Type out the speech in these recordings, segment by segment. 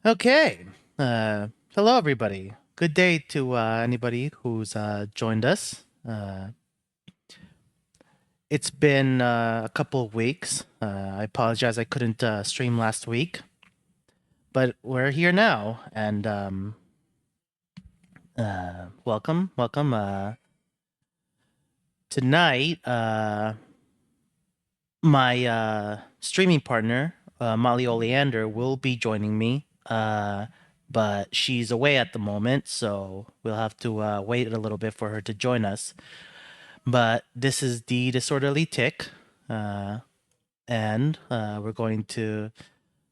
Okay. Hello, everybody. Good day to anybody who's joined us. It's been a couple of weeks. I apologize I couldn't stream last week, but we're here now, and welcome, welcome. Tonight, my streaming partner, Molly Oleander, will be joining me. But she's away at the moment, so we'll have to wait a little bit for her to join us. But this is the Disorderly Tick, and we're going to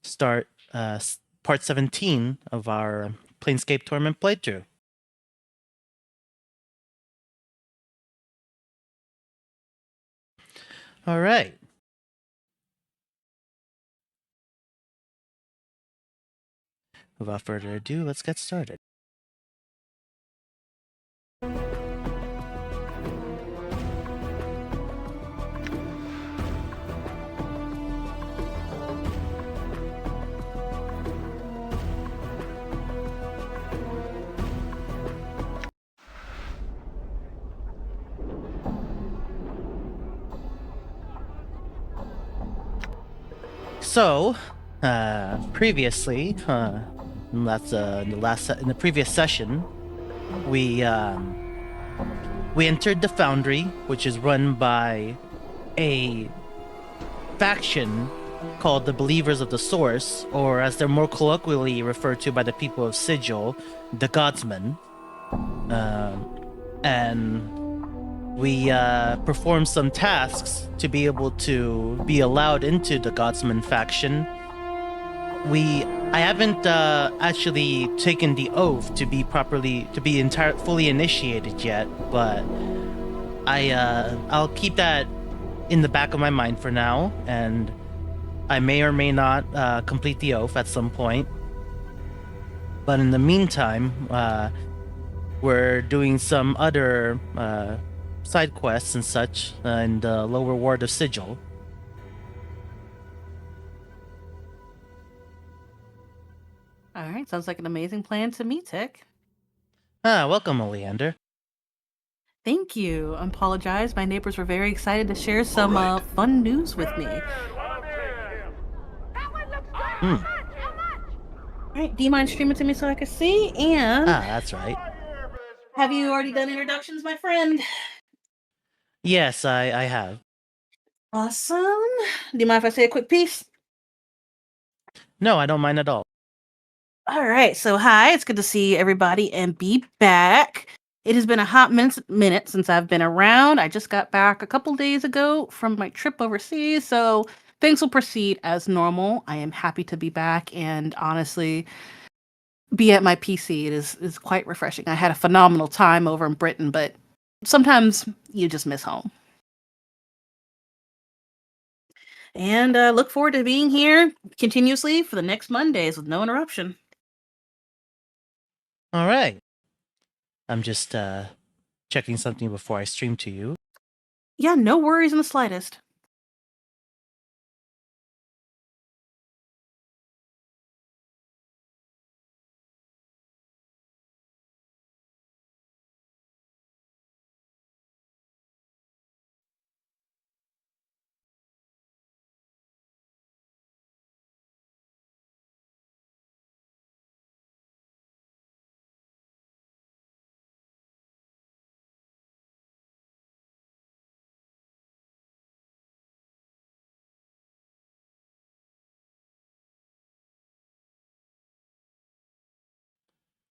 start part 17 of our Planescape Torment playthrough. All right. Without further ado, let's get started. So, previously, in the previous session, we entered the Foundry, which is run by a faction called the Believers of the Source, or as they're more colloquially referred to by the people of Sigil, the Godsmen. And we performed some tasks to be able to be allowed into the Godsman faction. I haven't actually taken the oath to be fully initiated yet, but I'll keep that in the back of my mind for now, and I may or may not complete the oath at some point. But in the meantime, we're doing some other side quests and such in the lower ward of Sigil. All right, sounds like an amazing plan to me, Tick. Welcome, Oleander. Thank you. I apologize. My neighbors were very excited to share some fun news with me. All right, do you mind streaming to me so I can see? And that's right. have you already done introductions, my friend? Yes, I have. Awesome. Do you mind if I say a quick piece? No, I don't mind at all. All right, so hi, it's good to see everybody and be back. It has been a hot minute since I've been around. I just got back a couple days ago from my trip overseas, so things will proceed as normal. I am happy to be back and honestly be at my PC. It is quite refreshing. I had a phenomenal time over in Britain, but sometimes you just miss home. And look forward to being here continuously for the next Mondays with no interruption. All right. I'm just checking something before I stream to you. Yeah, no worries in the slightest.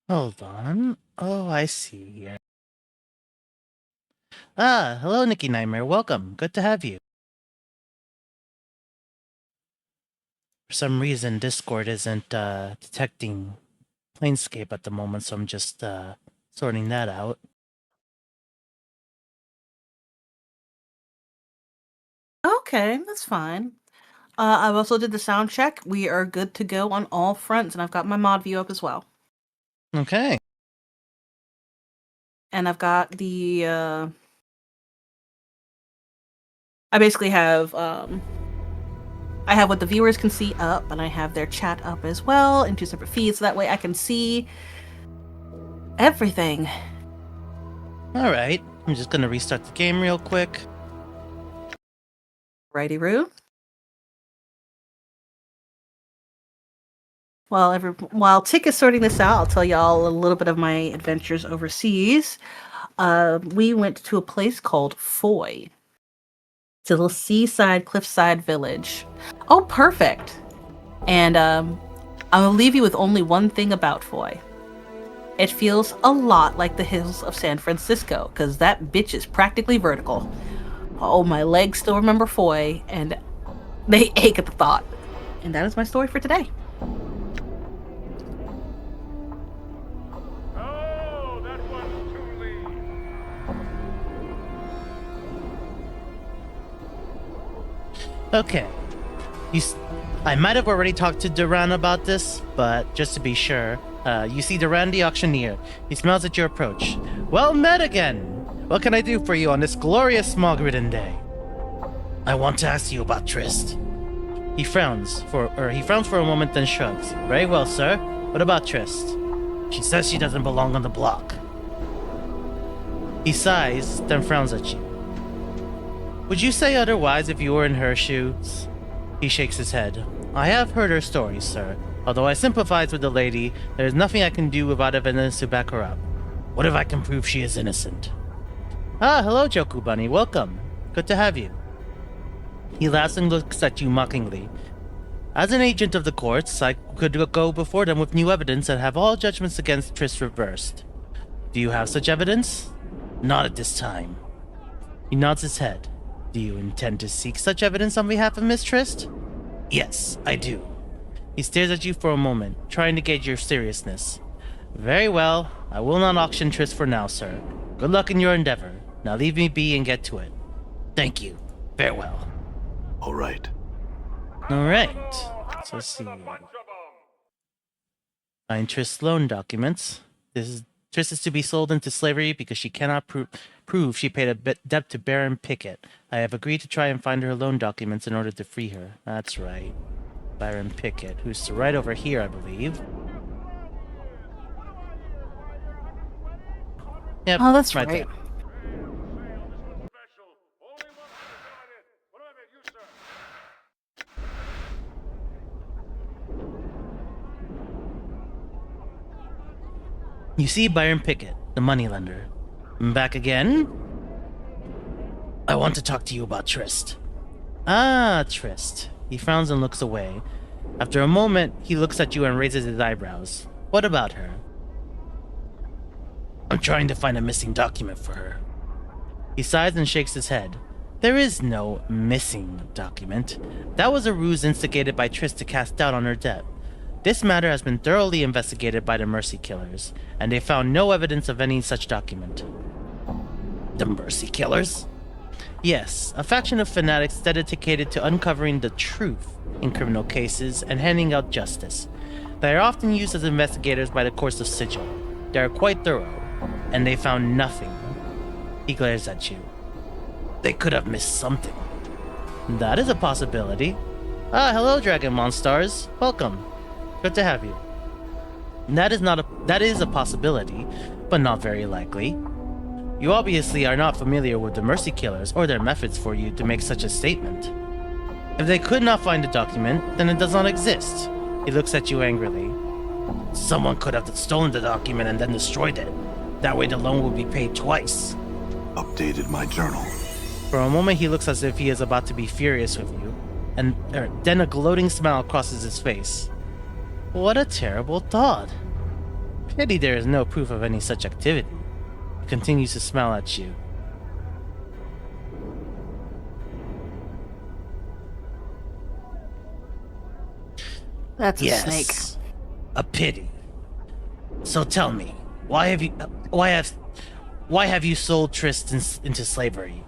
Hold on. Oh, I see here. Hello, Nikki Nightmare. Welcome. Good to have you. For some reason, Discord isn't detecting Planescape at the moment, so I'm just sorting that out. Okay, that's fine. I've also did the sound check. We are good to go on all fronts, and I've got my mod view up as well. Okay. And I've got the I basically have I have what the viewers can see up, and I have their chat up as well in 2 separate feeds, so that way I can see everything. All right. I'm just gonna restart the game real quick. Righty-roo. While Tick is sorting this out, I'll tell y'all a little bit of my adventures overseas. We went to a place called Foy. It's a little seaside, cliffside village. Oh, perfect. And I'll leave you with only one thing about Foy. It feels a lot like the hills of San Francisco, because that bitch is practically vertical. Oh, my legs still remember Foy, and they ache at the thought. And that is my story for today. Oh, that one's too lean. Okay. I might have already talked to Duran about this, but just to be sure, you see Duran the auctioneer. He smells at your approach. Well met again! What can I do for you on this glorious smog-ridden day? I want to ask you about Trist. He frowns for a moment, then shrugs. Very well, sir. What about Trist? She says she doesn't belong on the block. He sighs, then frowns at you. Would you say otherwise if you were in her shoes? He shakes his head. I have heard her stories, sir. Although I sympathize with the lady, there is nothing I can do without evidence to back her up. What if I can prove she is innocent? Ah, hello, Joku Bunny. Welcome. Good to have you. He laughs and looks at you mockingly. As an agent of the courts, I could go before them with new evidence and have all judgments against Trist reversed. Do you have such evidence? Not at this time. He nods his head. Do you intend to seek such evidence on behalf of Miss Trist? Yes, I do. He stares at you for a moment, trying to gauge your seriousness. Very well. I will not auction Trist for now, sir. Good luck in your endeavor. Now leave me be and get to it. Thank you. Farewell. All right. Alright. So let's see. Find Trist's loan documents. Trist is to be sold into slavery because she cannot prove she paid a debt to Baron Pickett. I have agreed to try and find her loan documents in order to free her. That's right. Baron Pickett, who's right over here, I believe. Yep, Oh, that's right right. there. You see Byron Pickett, the moneylender. Back again? I want to talk to you about Trist. Ah, Trist. He frowns and looks away. After a moment, he looks at you and raises his eyebrows. What about her? I'm trying to find a missing document for her. He sighs and shakes his head. There is no missing document. That was a ruse instigated by Trist to cast doubt on her debt. This matter has been thoroughly investigated by the Mercy Killers, and they found no evidence of any such document. The Mercy Killers? Yes, a faction of fanatics dedicated to uncovering the truth in criminal cases and handing out justice. They are often used as investigators by the courts of sigil. They are quite thorough, and they found nothing. He glares at you. They could have missed something. That is a possibility. Ah, hello, Dragon Monstars. Welcome. Good to have you. That is a possibility, but not very likely. You obviously are not familiar with the Mercy Killers or their methods for you to make such a statement. If they could not find the document, then it does not exist. He looks at you angrily. Someone could have stolen the document and then destroyed it. That way the loan would be paid twice. Updated my journal. For a moment he looks as if he is about to be furious with you, and then a gloating smile crosses his face. What a terrible thought. Pity there is no proof of any such activity. He continues to smile at you. That's a Yes, snake. a pity. So tell me, why have you sold Trist into slavery?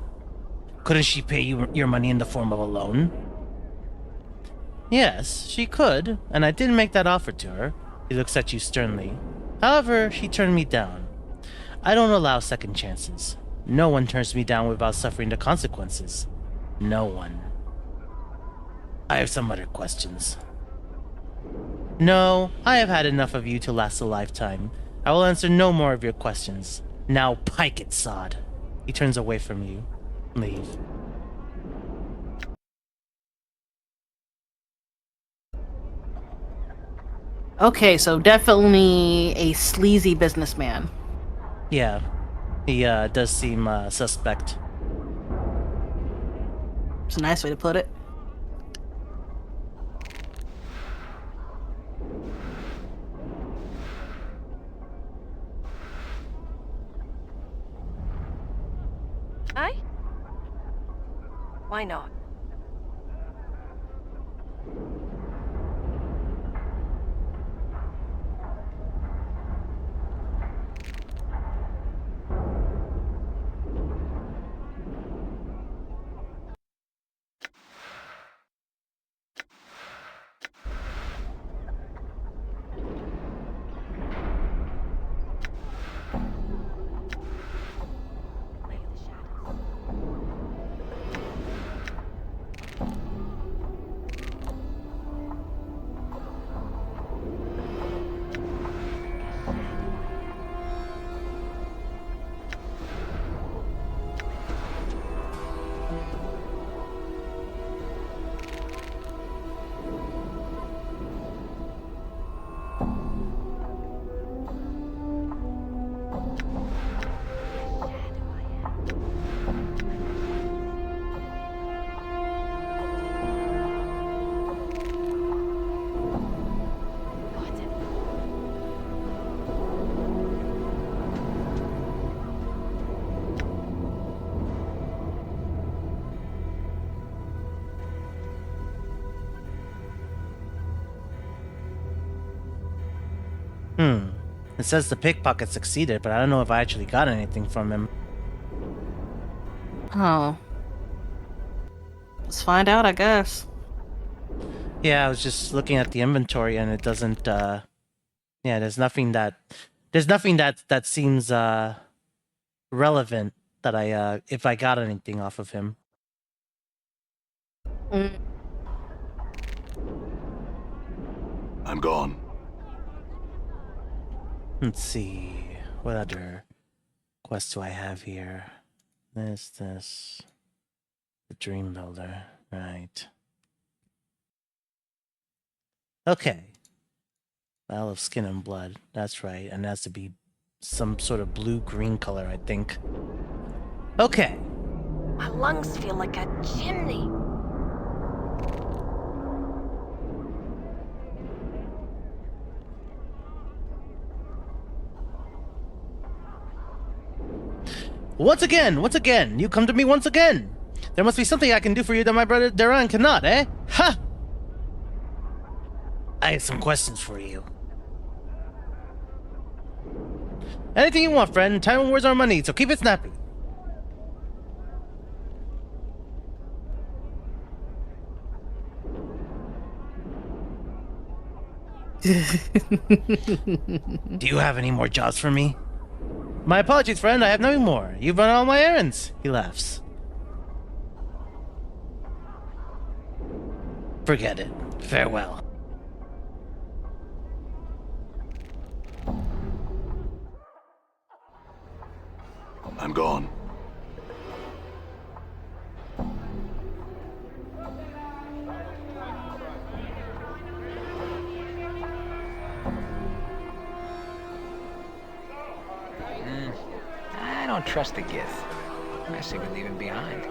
Couldn't she pay you your money in the form of a loan? Yes, she could, and I did make that offer to her. He looks at you sternly. However, she turned me down. I don't allow second chances. No one turns me down without suffering the consequences. No one. I have some other questions. No, I have had enough of you to last a lifetime. I will answer no more of your questions. Now pike it, sod. He turns away from you. Leave. Okay, so definitely a sleazy businessman. Yeah, he does seem suspect. It's a nice way to put it. I? Why not? It says the pickpocket succeeded, but I don't know if I actually got anything from him. Oh. Let's find out, I guess. Yeah, I was just looking at the inventory and it doesn't yeah, there's nothing that seems relevant that I if I got anything off of him. Mm. I'm gone. Let's see. What other quests do I have here? This. The Dream Builder. Right. Okay. Battle of Skin and Blood. That's right. And it has to be some sort of blue-green color, I think. Okay. My lungs feel like a chimney. Once again, you come to me once again. There must be something I can do for you that my brother Duran cannot, eh? Ha! I have some questions for you. Anything you want, friend. Time and words are money, so keep it snappy. Do you have any more jobs for me? My apologies, friend. I have nothing more. You've run all my errands. He laughs. Forget it. Farewell. I'm gone. I don't trust the Gith. I say we leave him behind.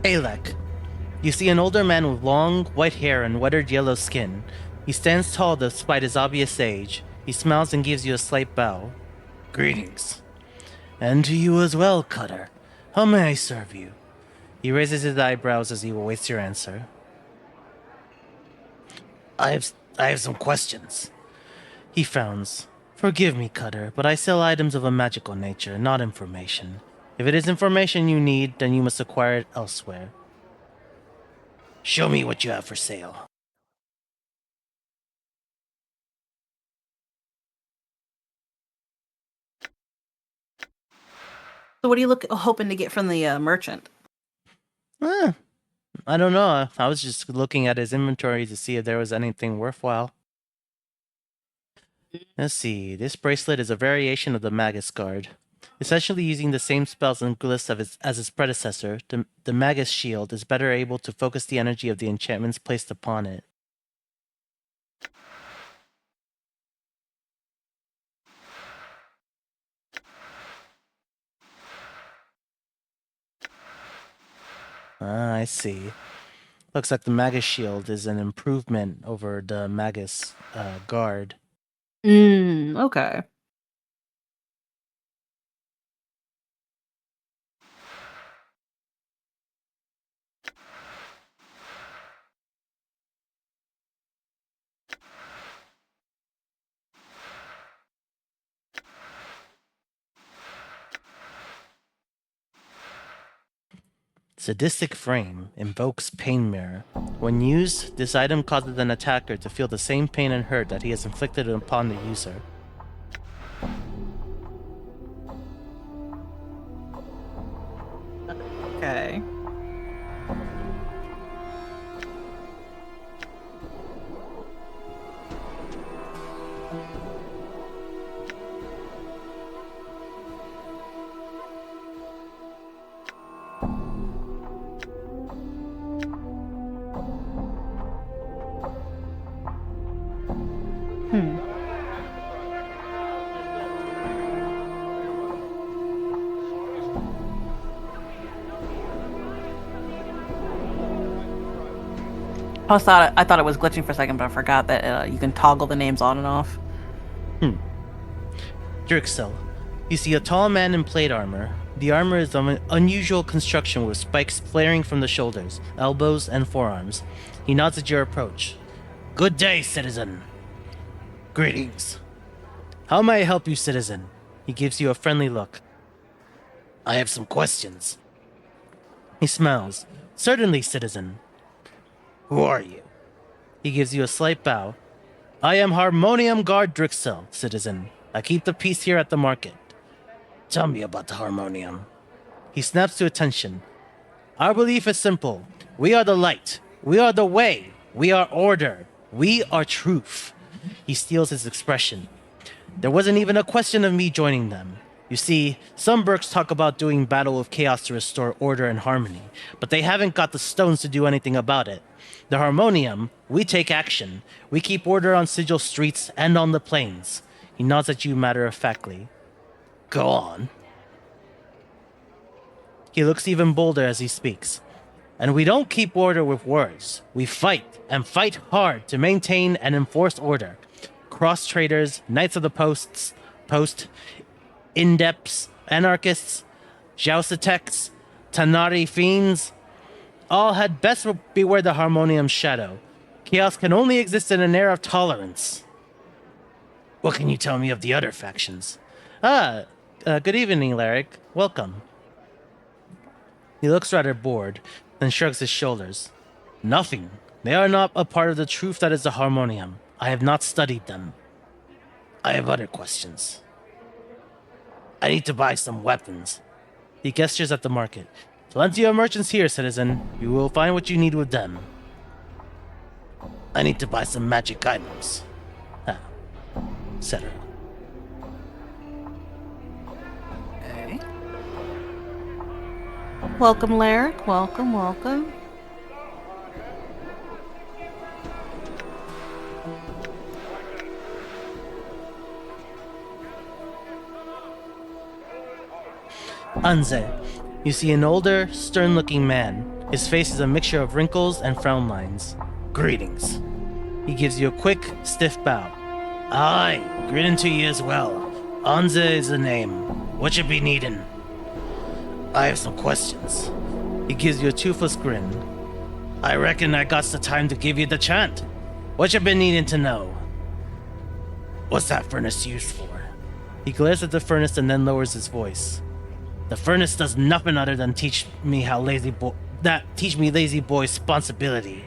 Alec. You see an older man with long, white hair and weathered yellow skin. He stands tall despite his obvious age. He smiles and gives you a slight bow. Greetings. And to you as well, Cutter. How may I serve you? He raises his eyebrows as he awaits your answer. I have some questions. He frowns. Forgive me, Cutter, but I sell items of a magical nature, not information. If it is information you need, then you must acquire it elsewhere. Show me what you have for sale. So, what are you hoping to get from the merchant? Eh, I don't know. I was just looking at his inventory to see if there was anything worthwhile. Let's see. This bracelet is a variation of the Magus Guard. Essentially using the same spells and glyphs as its predecessor, the Magus Shield is better able to focus the energy of the enchantments placed upon it. Ah, I see. Looks like the Magus Shield is an improvement over the Magus Guard. Okay. Sadistic Frame invokes Pain Mirror. When used, this item causes an attacker to feel the same pain and hurt that he has inflicted upon the user. Okay. Hmm. I thought it was glitching for a second, but I forgot that you can toggle the names on and off. Drixel. You see a tall man in plate armor. The armor is of an unusual construction with spikes flaring from the shoulders, elbows, and forearms. He nods at your approach. Good day, citizen. Greetings. How may I help you, citizen? He gives you a friendly look. I have some questions. He smiles. Certainly, citizen. Who are you? He gives you a slight bow. I am Harmonium Guard Drixel, citizen. I keep the peace here at the market. Tell me about the Harmonium. He snaps to attention. Our belief is simple. We are the light. We are the way. We are order. We are truth. He steals his expression. There wasn't even a question of me joining them. You see, some Burks talk about doing battle with chaos to restore order and harmony, but they haven't got the stones to do anything about it. The Harmonium, we take action. We keep order on Sigil streets and on the plains. He nods at you matter-of-factly. Go on. He looks even bolder as he speaks. And we don't keep order with words. We fight, and fight hard to maintain and enforce order. Cross-traders, Knights of the Post, Indepts, Anarchists, Joustatex, Tanari Fiends, all had best beware the Harmonium's shadow. Chaos can only exist in an era of tolerance. What can you tell me of the other factions? Good evening, Larrick. Welcome. He looks rather bored, then shrugs his shoulders. Nothing. They are not a part of the truth that is the Harmonium. I have not studied them. I have other questions. I need to buy some weapons. He gestures at the market. Plenty of merchants here, citizen. You will find what you need with them. I need to buy some magic items. Etc. Okay. Welcome, Larrick. Welcome, welcome. Anze. You see an older, stern-looking man. His face is a mixture of wrinkles and frown lines. Greetings. He gives you a quick, stiff bow. Aye, greeting to you as well. Anze is the name. What you be needing? I have some questions. He gives you a toothless grin. I reckon I got the time to give you the chant. What you been needing to know? What's that furnace used for? He glares at the furnace and then lowers his voice. The furnace does nothing other than teach me lazy boy responsibility.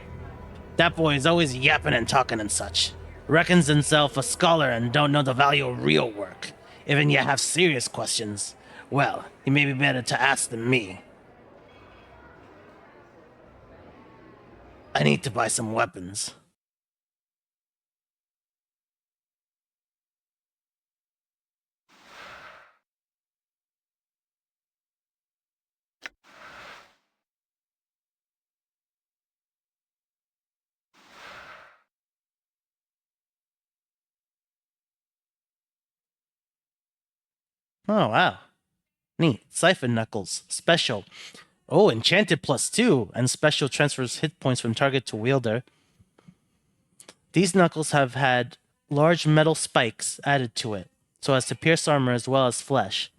That boy is always yapping and talking and such. Reckons himself a scholar and don't know the value of real work. Even you have serious questions, well, he may be better to ask than me. I need to buy some weapons. Oh, wow. Neat. Siphon Knuckles. Special. Oh, enchanted +2, and special transfers hit points from target to wielder. These knuckles have had large metal spikes added to it, so as to pierce armor as well as flesh.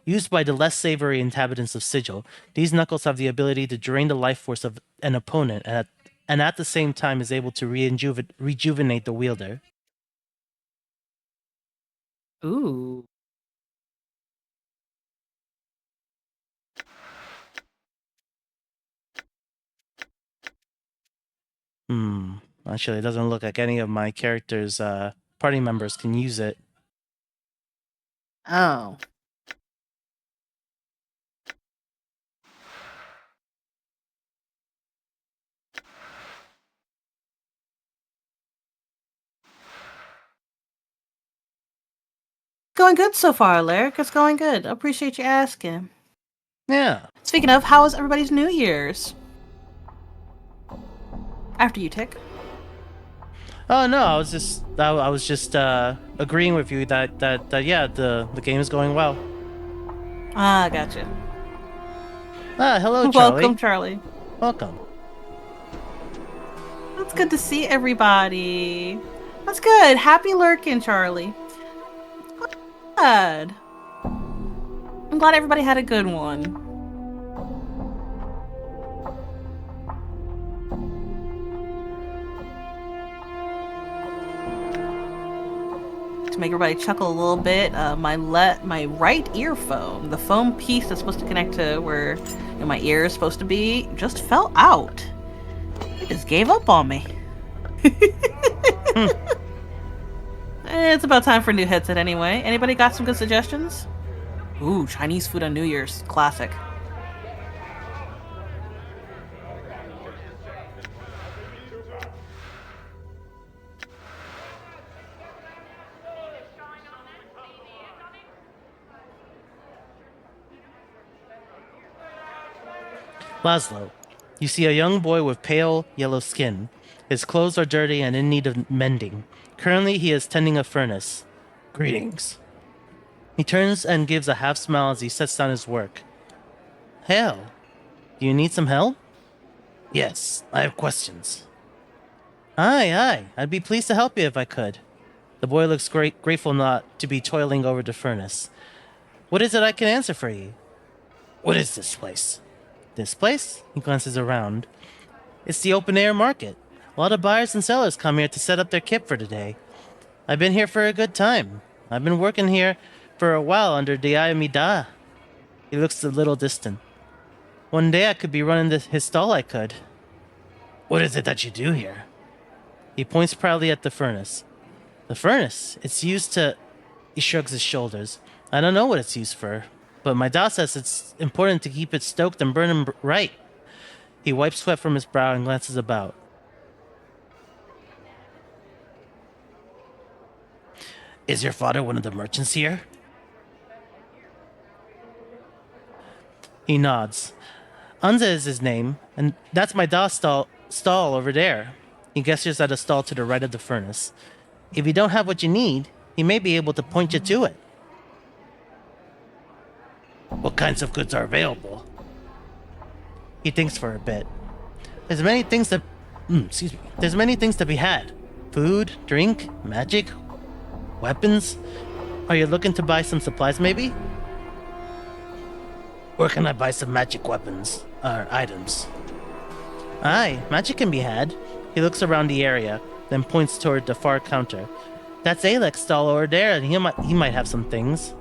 Used by the less savory inhabitants of Sigil, these knuckles have the ability to drain the life force of an opponent and at the same time is able to rejuvenate the wielder. Ooh. Actually, it doesn't look like any of my characters' party members can use it. Oh. Going good so far, Lyric. It's going good. I appreciate you asking. Yeah. Speaking of, how was everybody's New Year's? After you, Tick. Oh no, I was just agreeing with you that yeah, the game is going well. Ah, gotcha. Hello, Charlie. Welcome, Charlie. Welcome. It's good to see everybody. That's good. Happy lurking, Charlie. Good. I'm glad everybody had a good one. To make everybody chuckle a little bit, my right earphone, the foam piece that's supposed to connect to where my ear is supposed to be, just fell out. It just gave up on me. It's about time for a new headset anyway. Anybody got some good suggestions? Ooh, Chinese food on New Year's. Classic. Laszlo, you see a young boy with pale yellow skin. His clothes are dirty and in need of mending. Currently, he is tending a furnace. Greetings. He turns and gives a half smile as he sets down his work. Hell, do you need some help? Yes, I have questions. Aye, I'd be pleased to help you if I could. The boy looks grateful not to be toiling over the furnace. What is it I can answer for you? What is this place? This place? He glances around. It's the open air market. A lot of buyers and sellers come here to set up their kit for today. I've been here for a good time. I've been working here for a while under Diamida. He looks a little distant. One day I could be running his stall, I could. What is it that you do here? He points proudly at the furnace. The furnace? It's used to... He shrugs his shoulders. I don't know what it's used for, but my dad says it's important to keep it stoked and burning right. He wipes sweat from his brow and glances about. Is your father one of the merchants here? He nods. Anza is his name, and that's my dad's stall over there. He gestures at a stall to the right of the furnace. If you don't have what you need, he may be able to point you to it. What kinds of goods are available? He thinks for a bit. There's many things to be had. Food, drink, magic, weapons. Are you looking to buy some supplies maybe? Where can I buy some magic weapons? Or items? Aye, magic can be had. He looks around the area, then points toward the far counter. That's Alex's stall over there, and he might have some things.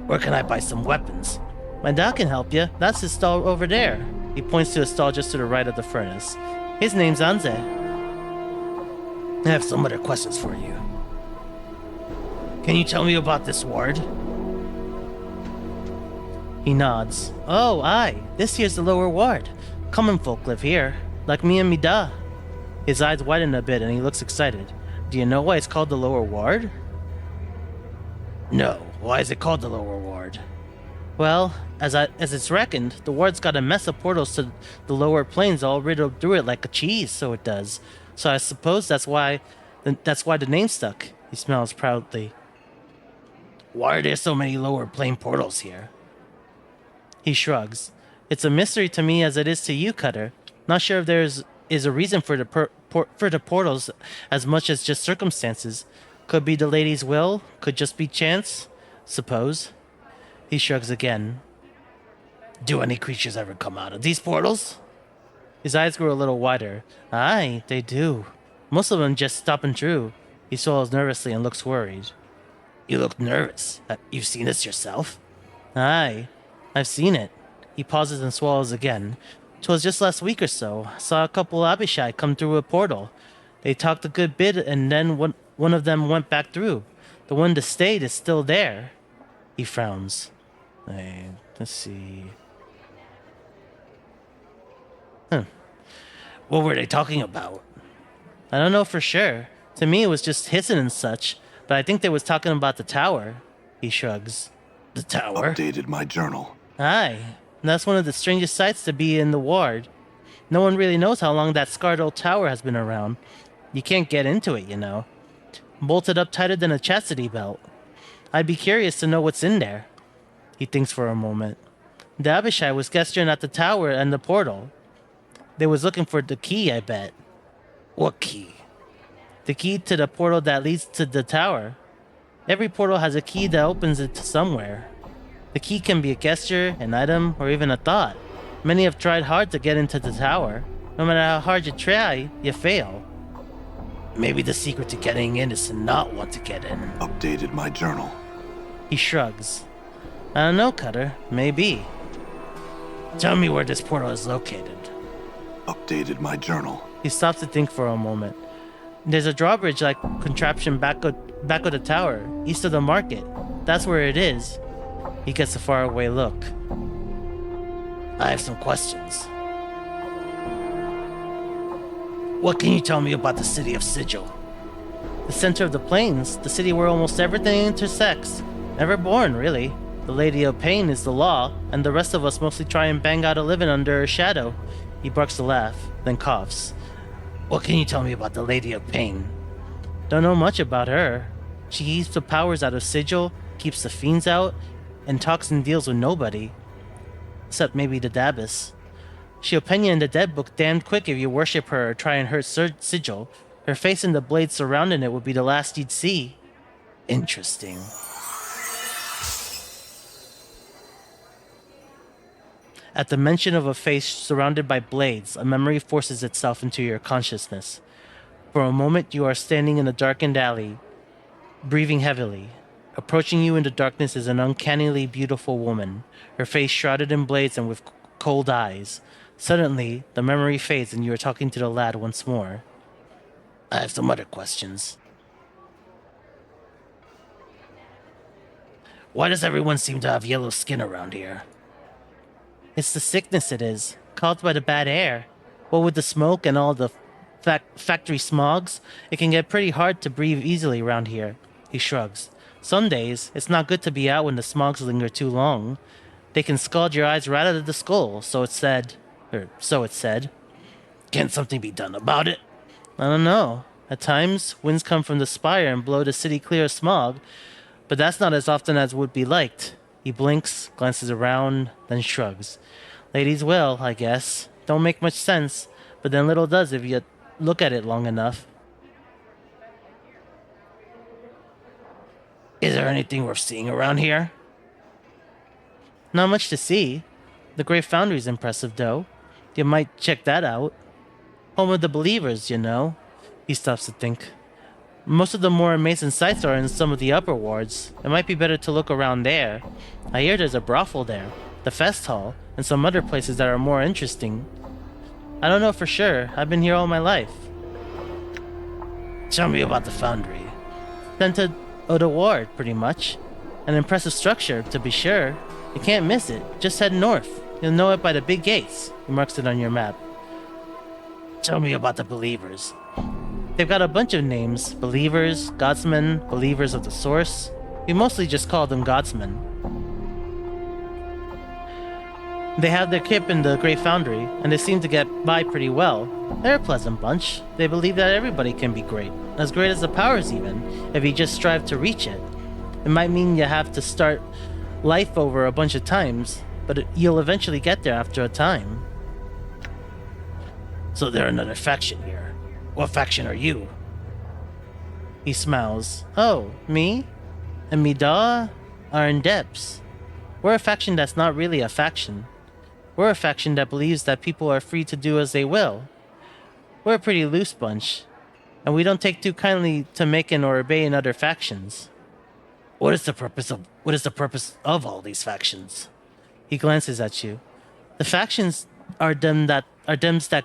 Where can I buy some weapons? My dad can help you. That's his stall over there. He points to a stall just to the right of the furnace. His name's Anze. I have some other questions for you. Can you tell me about this ward? He nods. Oh, aye. This here's the lower ward. Common folk live here, like me and me da. His eyes widen a bit and he looks excited. Do you know why it's called the lower ward? No. Why is it called the lower ward? Well, as it's reckoned, the ward's got a mess of portals to the lower planes all riddled through it like a cheese, so it does. So I suppose that's why the name stuck. He smiles proudly. Why are there so many lower plane portals here? He shrugs. It's a mystery to me as it is to you, Cutter. Not sure if is a reason for the portals as much as just circumstances. Could be the lady's will, could just be chance. Suppose. He shrugs again. Do any creatures ever come out of these portals? His eyes grow a little wider. Aye, they do. Most of them just stop and through. He swallows nervously and looks worried. You look nervous. You've seen this yourself? Aye, I've seen it. He pauses and swallows again. 'Twas just last week or so. Saw a couple Abishai come through a portal. They talked a good bit and then one of them went back through. The one that stayed is still there. He frowns. Let's see. What were they talking about? I don't know for sure. To me it was just hissing and such, but I think they was talking about the tower. He shrugs. The tower? Updated my journal. Aye. And that's one of the strangest sights to be in the ward. No one really knows how long that scarred old tower has been around. You can't get into it, you know. Bolted up tighter than a chastity belt. I'd be curious to know what's in there. He thinks for a moment. The Abishai was gesturing at the tower and the portal. They was looking for the key, I bet. What key? The key to the portal that leads to the tower. Every portal has a key that opens it to somewhere. The key can be a gesture, an item, or even a thought. Many have tried hard to get into the tower. No matter how hard you try, you fail. Maybe the secret to getting in is to not want to get in. Updated my journal. He shrugs. I don't know, Cutter. Maybe. Tell me where this portal is located. Updated my journal. He stops to think for a moment. There's a drawbridge-like contraption back of the tower, east of the market. That's where it is. He gets a faraway look. I have some questions. What can you tell me about the city of Sigil? The center of the plains, the city where almost everything intersects. Never born, really. The Lady of Pain is the law, and the rest of us mostly try and bang out a living under her shadow. He barks a laugh, then coughs. What can you tell me about the Lady of Pain? Don't know much about her. She keeps the powers out of Sigil, keeps the fiends out, and talks and deals with nobody. Except maybe the Dabbis. She'll pen you in the dead book damned quick if you worship her or try and hurt Sigil. Her face and the blades surrounding it would be the last you'd see. Interesting. At the mention of a face surrounded by blades, a memory forces itself into your consciousness. For a moment, you are standing in a darkened alley, breathing heavily. Approaching you in the darkness is an uncannily beautiful woman, her face shrouded in blades and with cold eyes. Suddenly, the memory fades and you are talking to the lad once more. I have some other questions. Why does everyone seem to have yellow skin around here? It's the sickness it is, caused by the bad air. What with the smoke and all the factory smogs, it can get pretty hard to breathe easily around here. He shrugs. Some days, it's not good to be out when the smogs linger too long. They can scald your eyes right out of the skull, so it's said. Can't something be done about it? I don't know. At times, winds come from the spire and blow the city clear of smog, but that's not as often as would be liked. He blinks, glances around, then shrugs. Ladies will, I guess. Don't make much sense, but then little does if you look at it long enough. Is there anything worth seeing around here? Not much to see. The Great Foundry's impressive, though. You might check that out. Home of the Believers, you know. He stops to think. Most of the more amazing sights are in some of the upper wards. It might be better to look around there. I hear there's a brothel there, the fest hall, and some other places that are more interesting. I don't know for sure. I've been here all my life. Tell me about the foundry. Center of the ward, pretty much. An impressive structure, to be sure. You can't miss it. Just head north. You'll know it by the big gates. He marks it on your map. Tell me about the Believers. They've got a bunch of names. Believers, Godsmen, Believers of the Source. We mostly just call them Godsmen. They have their kip in the Great Foundry, and they seem to get by pretty well. They're a pleasant bunch. They believe that everybody can be great. As great as the powers even, if you just strive to reach it. It might mean you have to start life over a bunch of times, but you'll eventually get there after a time. So they're another faction here. What faction are you? He smiles. Oh, me? And Mida are in depths. We're a faction that's not really a faction. We're a faction that believes that people are free to do as they will. We're a pretty loose bunch, and we don't take too kindly to making or obeying other factions. What is the purpose of all these factions? He glances at you. The factions are them that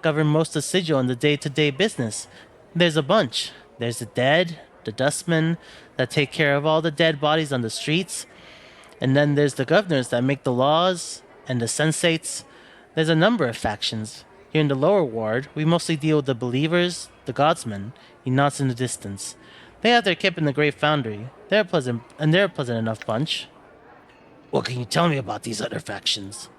govern most of the sigil in the day-to-day business. There's a bunch. There's the dead, the dustmen that take care of all the dead bodies on the streets, and then there's the governors that make the laws, and the sensates. There's a number of factions. Here in the lower ward, we mostly deal with the Believers, the Godsmen. He nods in the distance. They have their kip in the Great Foundry. They're a pleasant enough bunch. What can you tell me about these other factions?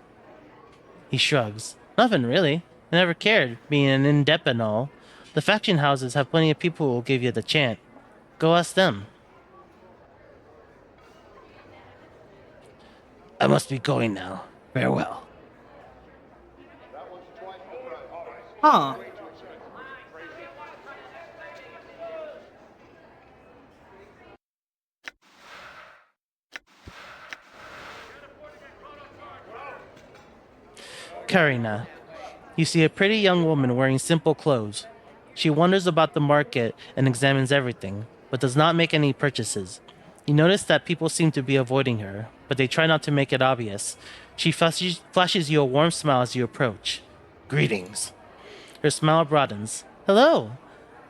He shrugs. Nothing really. I never cared, being an in-depth and all. The faction houses have plenty of people who will give you the chant. Go ask them. I must be going now. Farewell. Huh. Karina. You see a pretty young woman wearing simple clothes. She wanders about the market and examines everything, but does not make any purchases. You notice that people seem to be avoiding her, but they try not to make it obvious. She flashes you a warm smile as you approach. Greetings. Her smile broadens. Hello.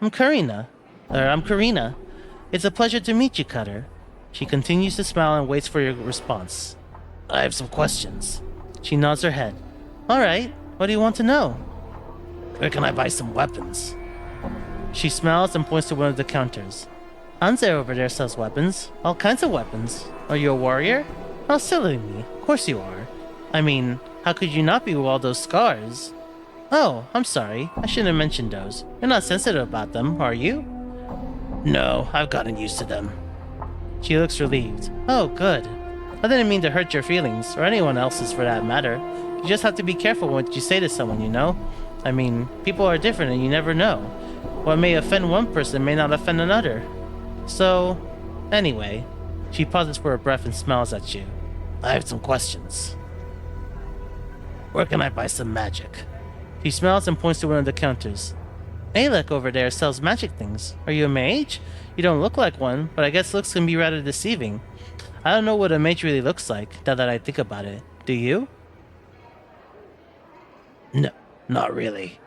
I'm Karina. I'm Karina. It's a pleasure to meet you, Cutter. She continues to smile and waits for your response. I have some questions. She nods her head. All right. What do you want to know? Where can I buy some weapons? She smiles and points to one of the counters. Anze over there sells weapons. All kinds of weapons. Are you a warrior? How silly of me. Of course you are. I mean, how could you not be with all those scars? Oh, I'm sorry. I shouldn't have mentioned those. You're not sensitive about them, are you? No, I've gotten used to them. She looks relieved. Oh, good. I didn't mean to hurt your feelings, or anyone else's for that matter. You just have to be careful what you say to someone, you know? I mean, people are different and you never know. What may offend one person may not offend another. So, anyway, she pauses for a breath and smiles at you. I have some questions. Where can I buy some magic? She smiles and points to one of the counters. Alec over there sells magic things. Are you a mage? You don't look like one, but I guess looks can be rather deceiving. I don't know what a mage really looks like, now that I think about it. Do you? No, not really.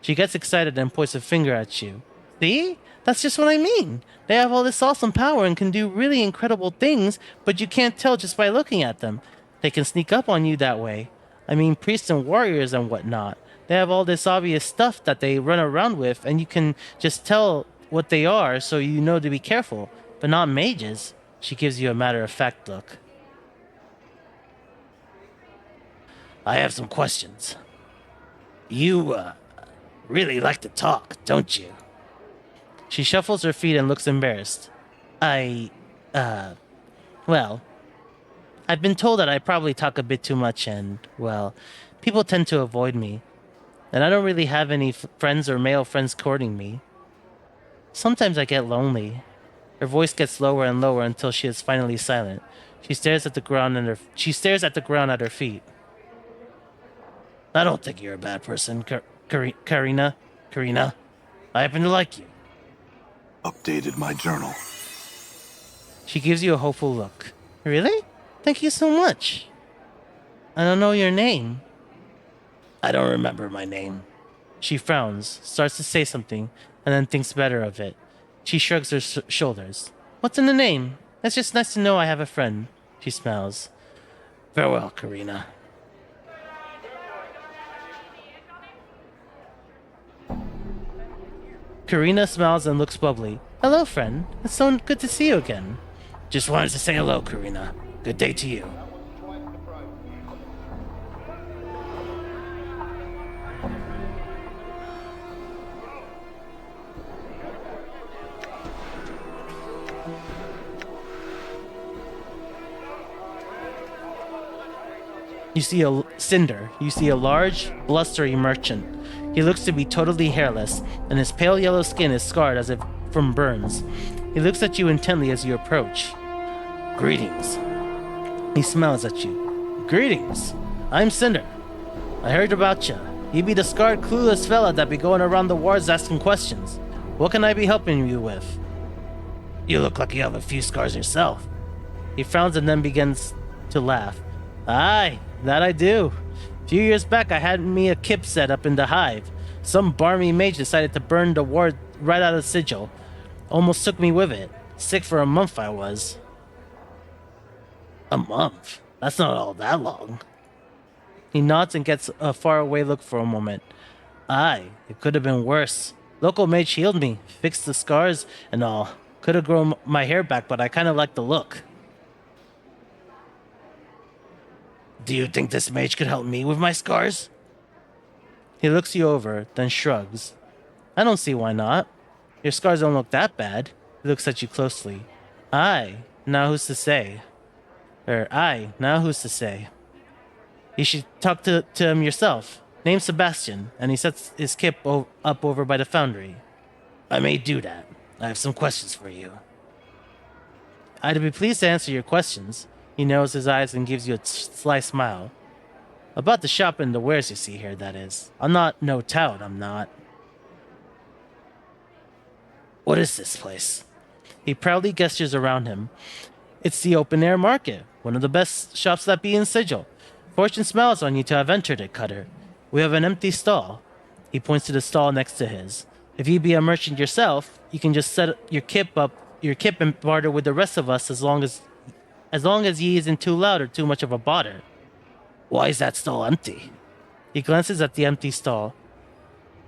She gets excited and points a finger at you. See? That's just what I mean. They have all this awesome power and can do really incredible things, but you can't tell just by looking at them. They can sneak up on you that way. I mean, priests and warriors and whatnot. They have all this obvious stuff that they run around with, and you can just tell what they are, so you know to be careful. But not mages. She gives you a matter-of-fact look. I have some questions. You, really like to talk, don't you? She shuffles her feet and looks embarrassed. Well, I've been told that I probably talk a bit too much and, well, people tend to avoid me. And I don't really have any friends or male friends courting me. Sometimes I get lonely. Her voice gets lower and lower until she is finally silent. She stares at the ground at her feet. I don't think you're a bad person, Karina. Karina, I happen to like you. Updated my journal. She gives you a hopeful look. Really? Thank you so much. I don't know your name. I don't remember my name. She frowns, starts to say something, and then thinks better of it. She shrugs her shoulders. What's in the name? It's just nice to know I have a friend. She smiles. Farewell, Karina. Karina smiles and looks bubbly. Hello, friend. It's so good to see you again. Just wanted to say hello, Karina. Good day to you. You see a Cinder. You see a large, blustery merchant. He looks to be totally hairless, and his pale yellow skin is scarred as if from burns. He looks at you intently as you approach. Greetings. He smiles at you. Greetings. I'm Cinder. I heard about ya. You be the scarred, clueless fella that be going around the wards asking questions. What can I be helping you with? You look like you have a few scars yourself. He frowns and then begins to laugh. Aye, that I do. A few years back, I had me a kip set up in the hive. Some barmy mage decided to burn the ward right out of the sigil. Almost took me with it. Sick for a month I was. A month? That's not all that long. He nods and gets a faraway look for a moment. Aye, it could have been worse. Local mage healed me, fixed the scars and all. Could have grown my hair back, but I kind of like the look. Do you think this mage could help me with my scars? He looks you over, then shrugs. I don't see why not. Your scars don't look that bad. He looks at you closely. Aye, now who's to say? Now who's to say? You should talk to him yourself. Name's Sebastian, and he sets his kip up over by the foundry. I may do that. I have some questions for you. I'd be pleased to answer your questions. He narrows his eyes and gives you a sly smile. About the shop and the wares you see here, that is. I'm not no tout, I'm not. What is this place? He proudly gestures around him. It's the open-air market, one of the best shops that be in Sigil. Fortune smiles on you to have entered it, Cutter. We have an empty stall. He points to the stall next to his. If you be a merchant yourself, you can just set your kip and barter with the rest of us as long as ye isn't too loud or too much of a bother. Why is that stall empty? He glances at the empty stall.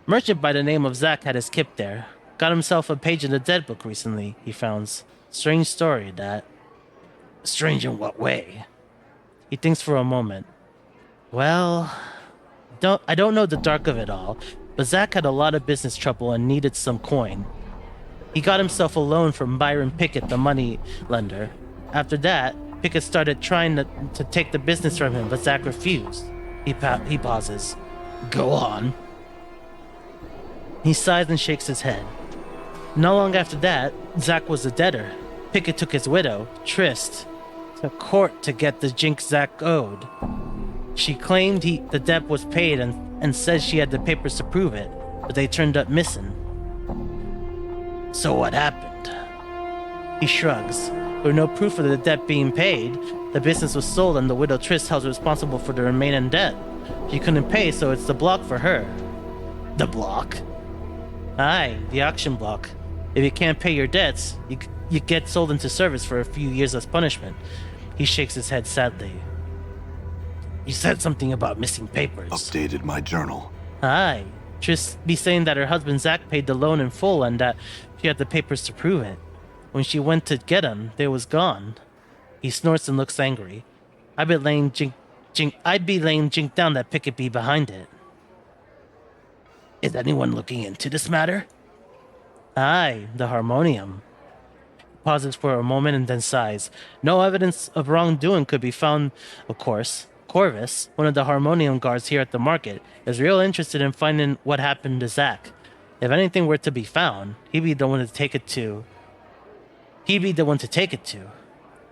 Merchant by the name of Zach had his kip there. Got himself a page in the dead book recently, he frowns. Strange story, that. Strange in what way? He thinks for a moment. Well, I don't know the dark of it all, but Zach had a lot of business trouble and needed some coin. He got himself a loan from Byron Pickett, the money lender. After that, Pickett started trying to take the business from him, but Zach refused. He pauses. Go on. He sighs and shakes his head. Not long after that, Zach was a debtor. Pickett took his widow, Trist, to court to get the jink Zach owed. She claimed the debt was paid and said she had the papers to prove it, but they turned up missing. So what happened? He shrugs. There were no proof of the debt being paid. The business was sold and the widow Trist held responsible for the remaining debt. She couldn't pay, so it's the block for her. The block? Aye, the auction block. If you can't pay your debts, you get sold into service for a few years as punishment. He shakes his head sadly. You said something about missing papers. Updated my journal. Aye. Trist be saying that her husband Zach paid the loan in full and that she had the papers to prove it. When she went to get them, they was gone. He snorts and looks angry. I'd be laying jink down that Pickett be behind it. Is anyone looking into this matter? Aye, the harmonium. Pauses for a moment and then sighs. No evidence of wrongdoing could be found, of course. Corvus, one of the harmonium guards here at the market, is real interested in finding what happened to Zach. If anything were to be found, he'd be the one to take it to.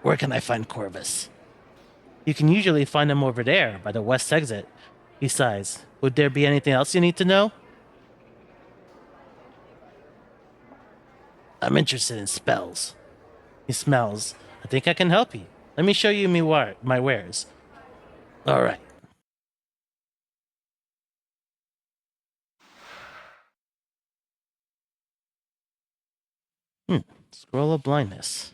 Where can I find Corvus? You can usually find him over there, by the west exit. Besides, would there be anything else you need to know? I'm interested in spells. He smells. I think I can help you. Let me show you my wares. All right. Scroll of blindness.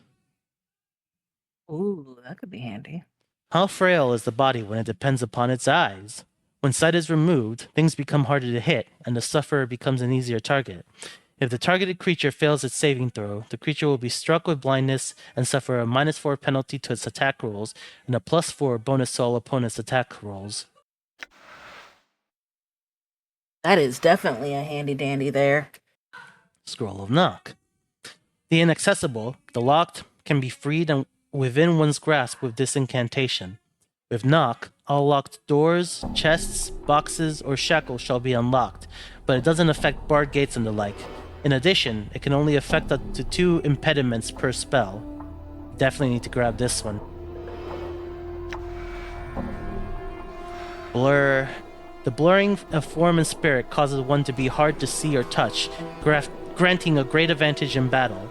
Ooh, that could be handy. How frail is the body when it depends upon its eyes? When sight is removed, things become harder to hit, and the sufferer becomes an easier target. If the targeted creature fails its saving throw, the creature will be struck with blindness and suffer a -4 penalty to its attack rolls and a +4 bonus to all opponent's attack rolls. That is definitely a handy dandy there. Scroll of Knock. The inaccessible, the locked, can be freed and within one's grasp with this incantation. With Knock, all locked doors, chests, boxes, or shackles shall be unlocked, but it doesn't affect barred gates and the like. In addition, it can only affect up to 2 impediments per spell. Definitely need to grab this one. Blur. The blurring of form and spirit causes one to be hard to see or touch, granting a great advantage in battle.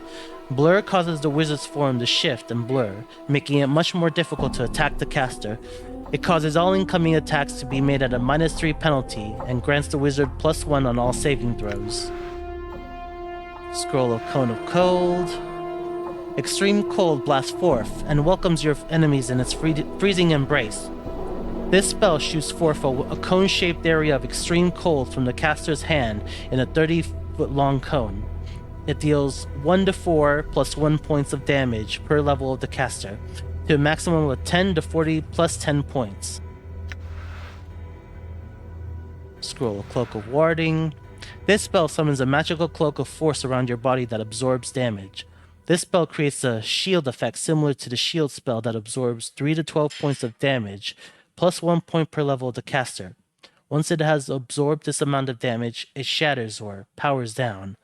Blur causes the wizard's form to shift and blur, making it much more difficult to attack the caster. It causes all incoming attacks to be made at a -3 penalty and grants the wizard +1 on all saving throws. Scroll of Cone of Cold. Extreme cold blasts forth and welcomes your enemies in its freezing embrace. This spell shoots forth a cone-shaped area of extreme cold from the caster's hand in a 30-foot-long cone. It deals 1 to 4 plus 1 points of damage per level of the caster, to a maximum of 10 to 40 plus 10 points. Scroll of Cloak of Warding. This spell summons a magical cloak of force around your body that absorbs damage. This spell creates a shield effect similar to the shield spell that absorbs 3 to 12 points of damage, plus 1 point per level of the caster. Once it has absorbed this amount of damage, it shatters or powers down.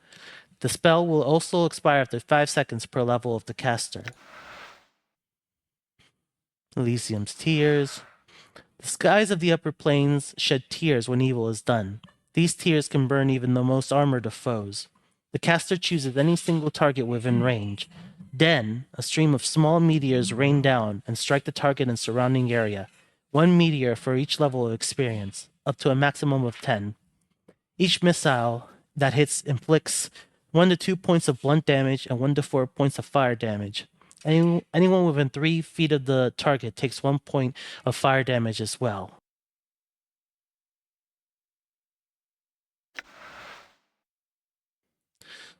The spell will also expire after 5 seconds per level of the caster. Elysium's Tears. The skies of the upper planes shed tears when evil is done. These tears can burn even the most armored of foes. The caster chooses any single target within range. Then, a stream of small meteors rain down and strike the target and surrounding area. 1 meteor for each level of experience, up to a maximum of 10. Each missile that hits inflicts 1 to 2 points of blunt damage and 1 to 4 points of fire damage. Anyone within 3 feet of the target takes 1 point of fire damage as well.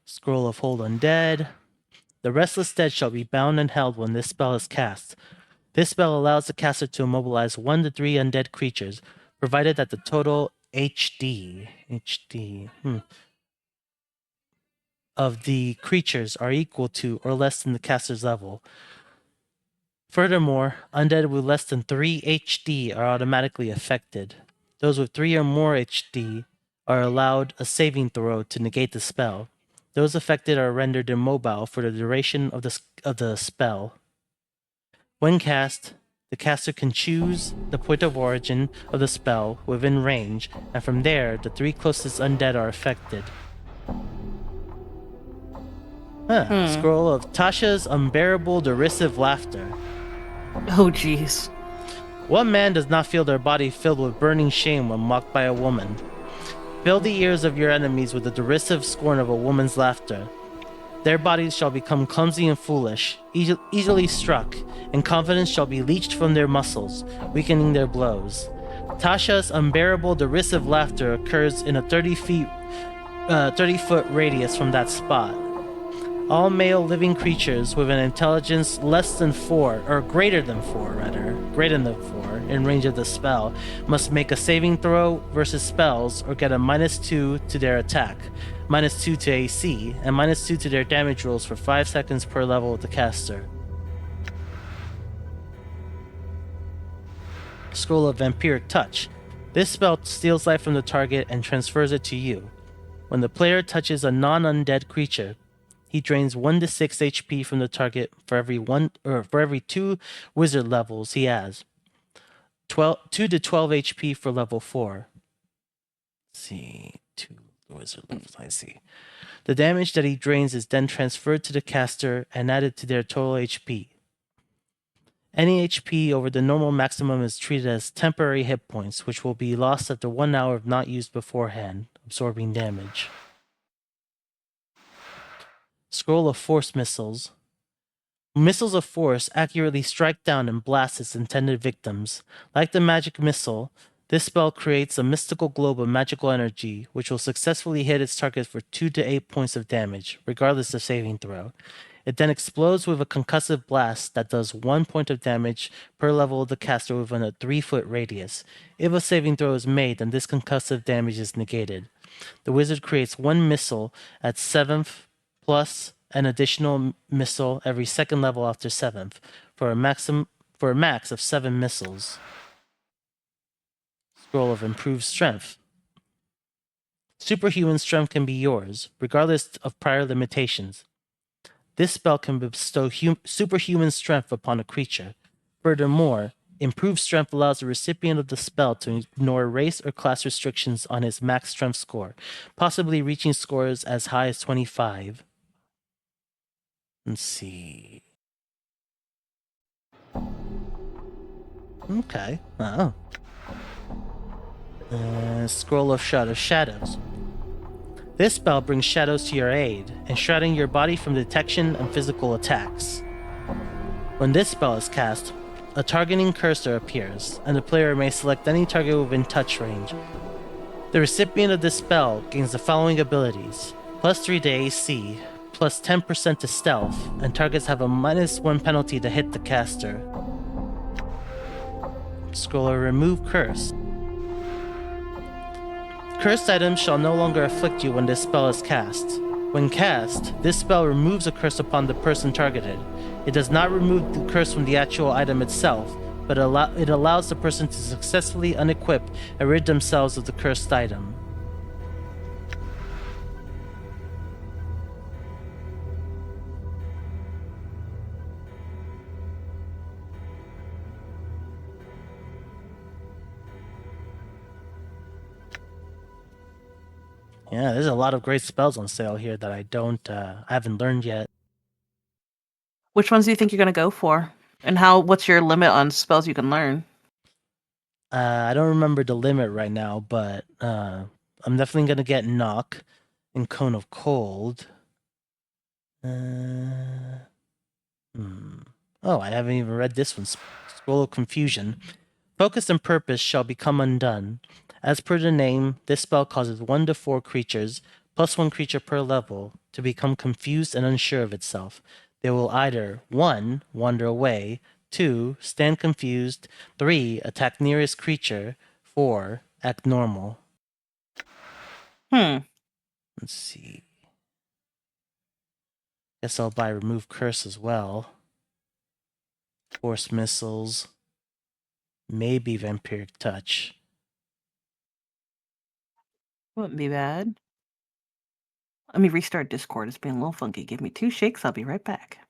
Scroll of Hold Undead. The Restless Dead shall be bound and held when this spell is cast. This spell allows the caster to immobilize 1 to 3 undead creatures, provided that the total HD of the creatures are equal to or less than the caster's level. Furthermore, undead with less than 3 HD are automatically affected. Those with 3 or more HD are allowed a saving throw to negate the spell. Those affected are rendered immobile for the duration of the spell. When cast, the caster can choose the point of origin of the spell within range, and from there, the 3 closest undead are affected. Scroll of Tasha's Unbearable Derisive Laughter. Oh, jeez. What man does not feel their body filled with burning shame when mocked by a woman? Fill the ears of your enemies with the derisive scorn of a woman's laughter. Their bodies shall become clumsy and foolish, easily struck, and confidence shall be leached from their muscles, weakening their blows. Tasha's Unbearable Derisive Laughter occurs in a 30-foot radius from that spot. All male living creatures with an intelligence less than 4, or greater than 4, in range of the spell, must make a saving throw versus spells or get a -2 to their attack, -2 to AC, and -2 to their damage rolls for 5 seconds per level of the caster. Scroll of Vampiric Touch. This spell steals life from the target and transfers it to you. When the player touches a non-undead creature, he drains 1 to 6 HP from the target for every 2 wizard levels he has. 2 to 12 HP for level 4. Let's see, 2 wizard levels, I see. The damage that he drains is then transferred to the caster and added to their total HP. Any HP over the normal maximum is treated as temporary hit points, which will be lost after 1 hour if not used beforehand, absorbing damage. Scroll of Force Missiles. Missiles of Force accurately strike down and blast its intended victims. Like the magic missile, this spell creates a mystical globe of magical energy, which will successfully hit its target for 2 to 8 points of damage, regardless of saving throw. It then explodes with a concussive blast that does 1 point of damage per level of the caster within a 3-foot radius. If a saving throw is made, then this concussive damage is negated. The wizard creates 1 missile at 7th plus an additional missile every 2nd level after 7th for a max of 7 missiles. Scroll of Improved Strength. Superhuman strength can be yours, regardless of prior limitations. This spell can bestow superhuman strength upon a creature. Furthermore, improved strength allows the recipient of the spell to ignore race or class restrictions on his max strength score, possibly reaching scores as high as 25. Let's see. Okay. Oh. Scroll of Shroud of Shadows. This spell brings shadows to your aid, enshrouding your body from detection and physical attacks. When this spell is cast, a targeting cursor appears, and the player may select any target within touch range. The recipient of this spell gains the following abilities: +3 to AC, plus 10% to stealth, and targets have a -1 penalty to hit the caster. Scroll of Remove Curse. Cursed items shall no longer afflict you when this spell is cast. When cast, this spell removes a curse upon the person targeted. It does not remove the curse from the actual item itself, but it allows the person to successfully unequip and rid themselves of the cursed item. Yeah, there's a lot of great spells on sale here that I haven't learned yet. Which ones do you think you're going to go for? And what's your limit on spells you can learn? I don't remember the limit right now, but I'm definitely gonna get Knock and Cone of Cold. Oh, I haven't even read this one. Scroll of Confusion. Focus and purpose shall become undone. As per the name, this spell causes 1 to 4 creatures, +1 creature per level, to become confused and unsure of itself. They will either 1. Wander away, 2. Stand confused, 3. Attack nearest creature, 4. Act normal. Let's Let's see. Guess I'll buy Remove Curse as well. Force Missiles. Maybe Vampiric Touch. Wouldn't be bad. Let me restart Discord. It's being a little funky. Give me 2 shakes. I'll be right back.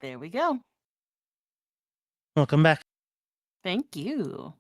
There we go. Welcome back. Thank you.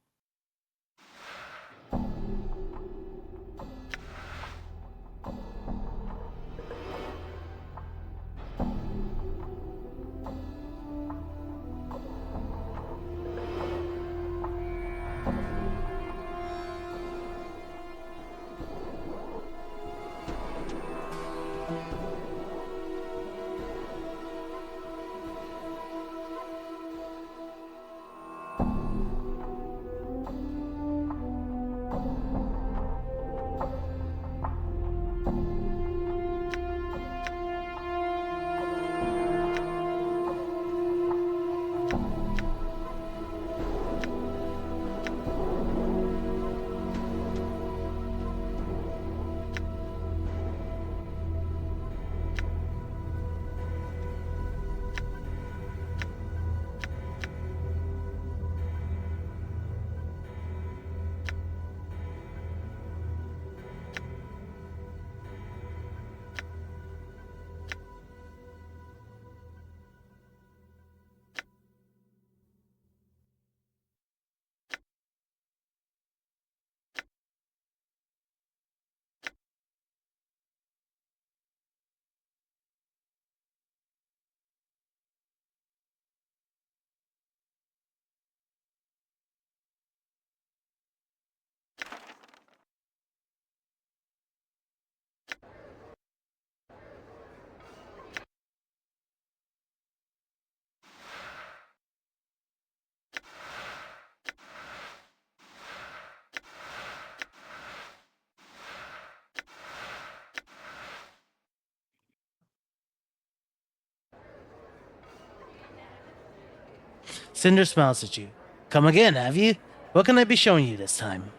Cinder smiles at you. Come again, have you? What can I be showing you this time?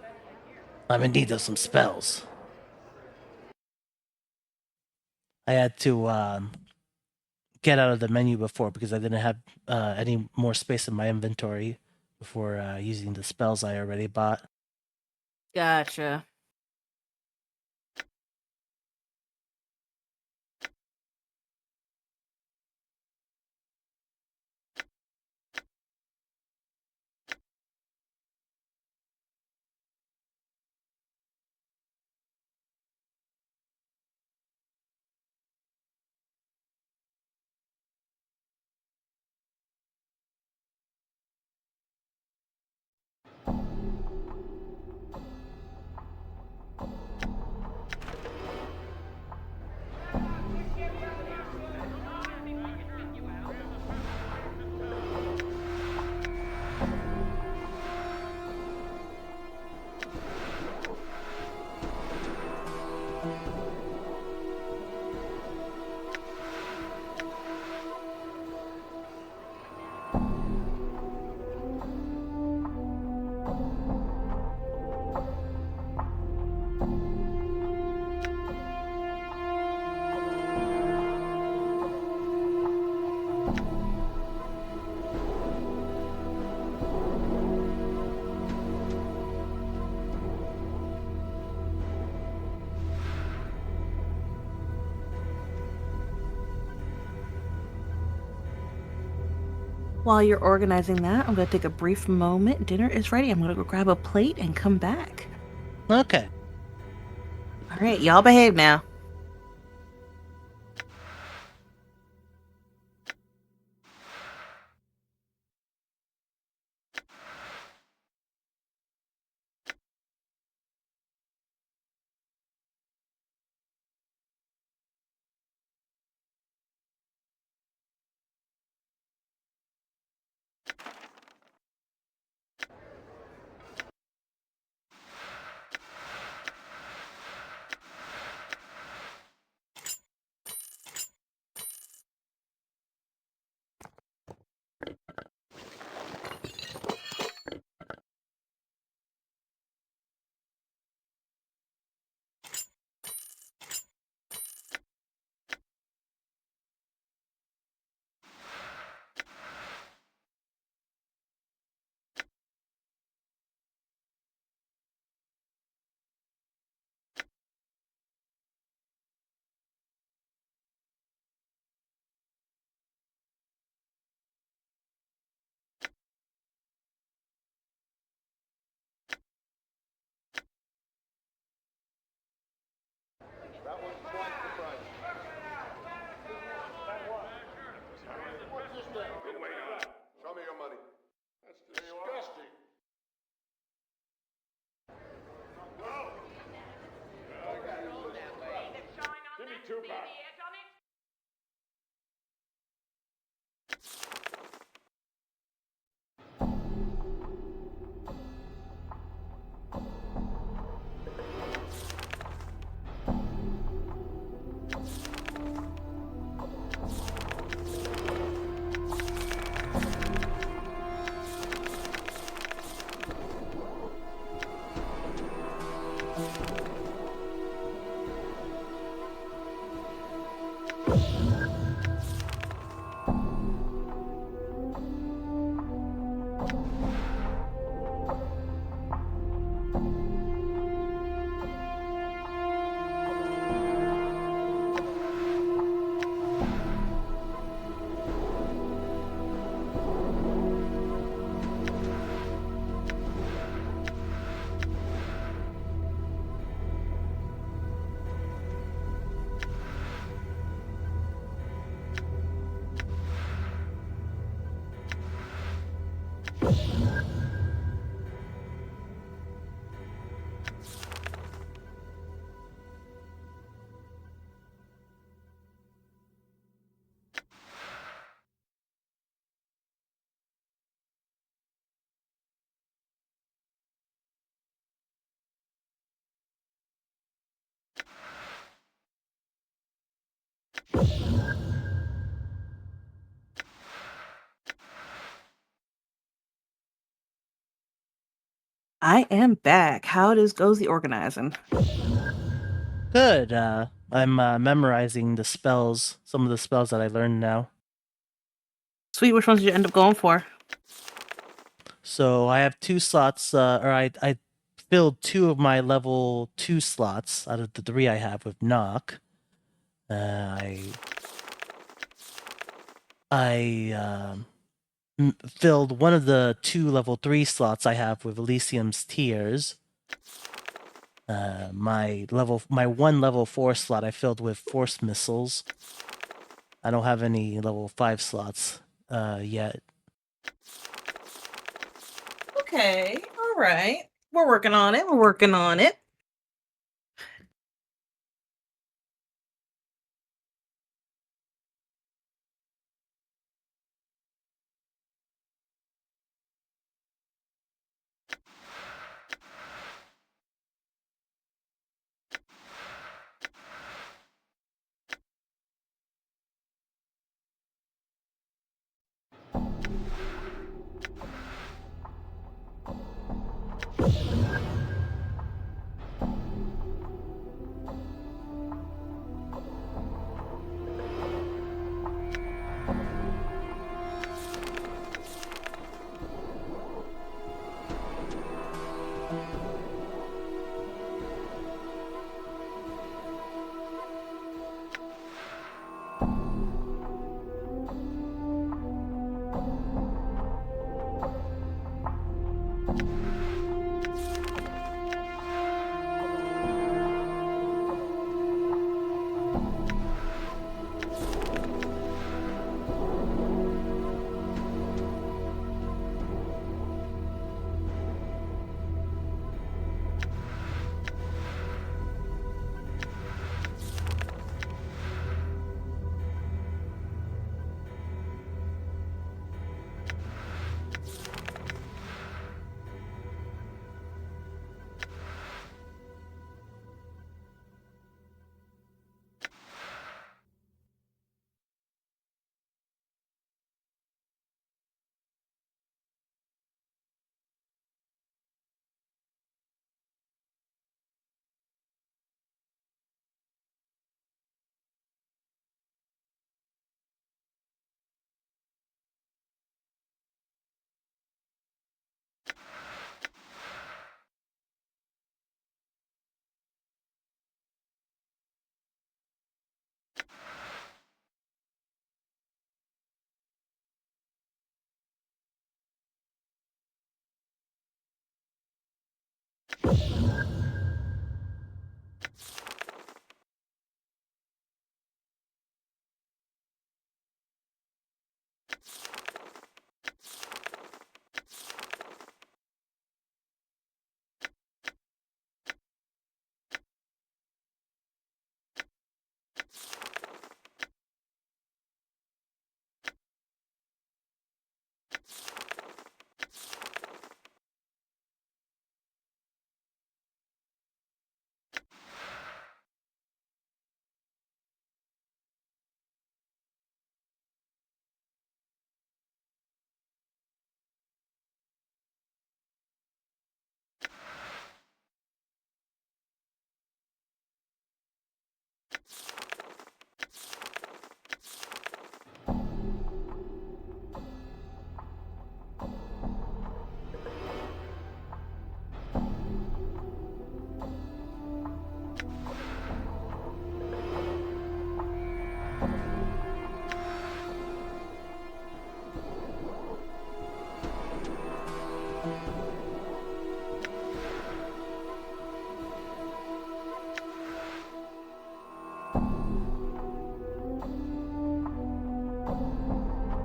I'm in need of some spells. I had to get out of the menu before because I didn't have any more space in my inventory before using the spells I already bought. Gotcha. While you're organizing that, I'm going to take a brief moment. Dinner is ready. I'm going to go grab a plate and come back. Okay. All right, y'all behave now. Show me your money. That's disgusting. Give me $2. I am back. How goes the organizing? Good. I'm memorizing the spells, some of the spells that I learned now. Sweet, which ones did you end up going for? So I have 2 slots, or I filled 2 of my level 2 slots out of the 3 I have with knock. I filled one of the 2 level 3 slots I have with Elysium's Tears. My 1 level 4 slot I filled with Force Missiles. I don't have any level 5 slots yet. Okay, all right. We're working on it. We're working on it.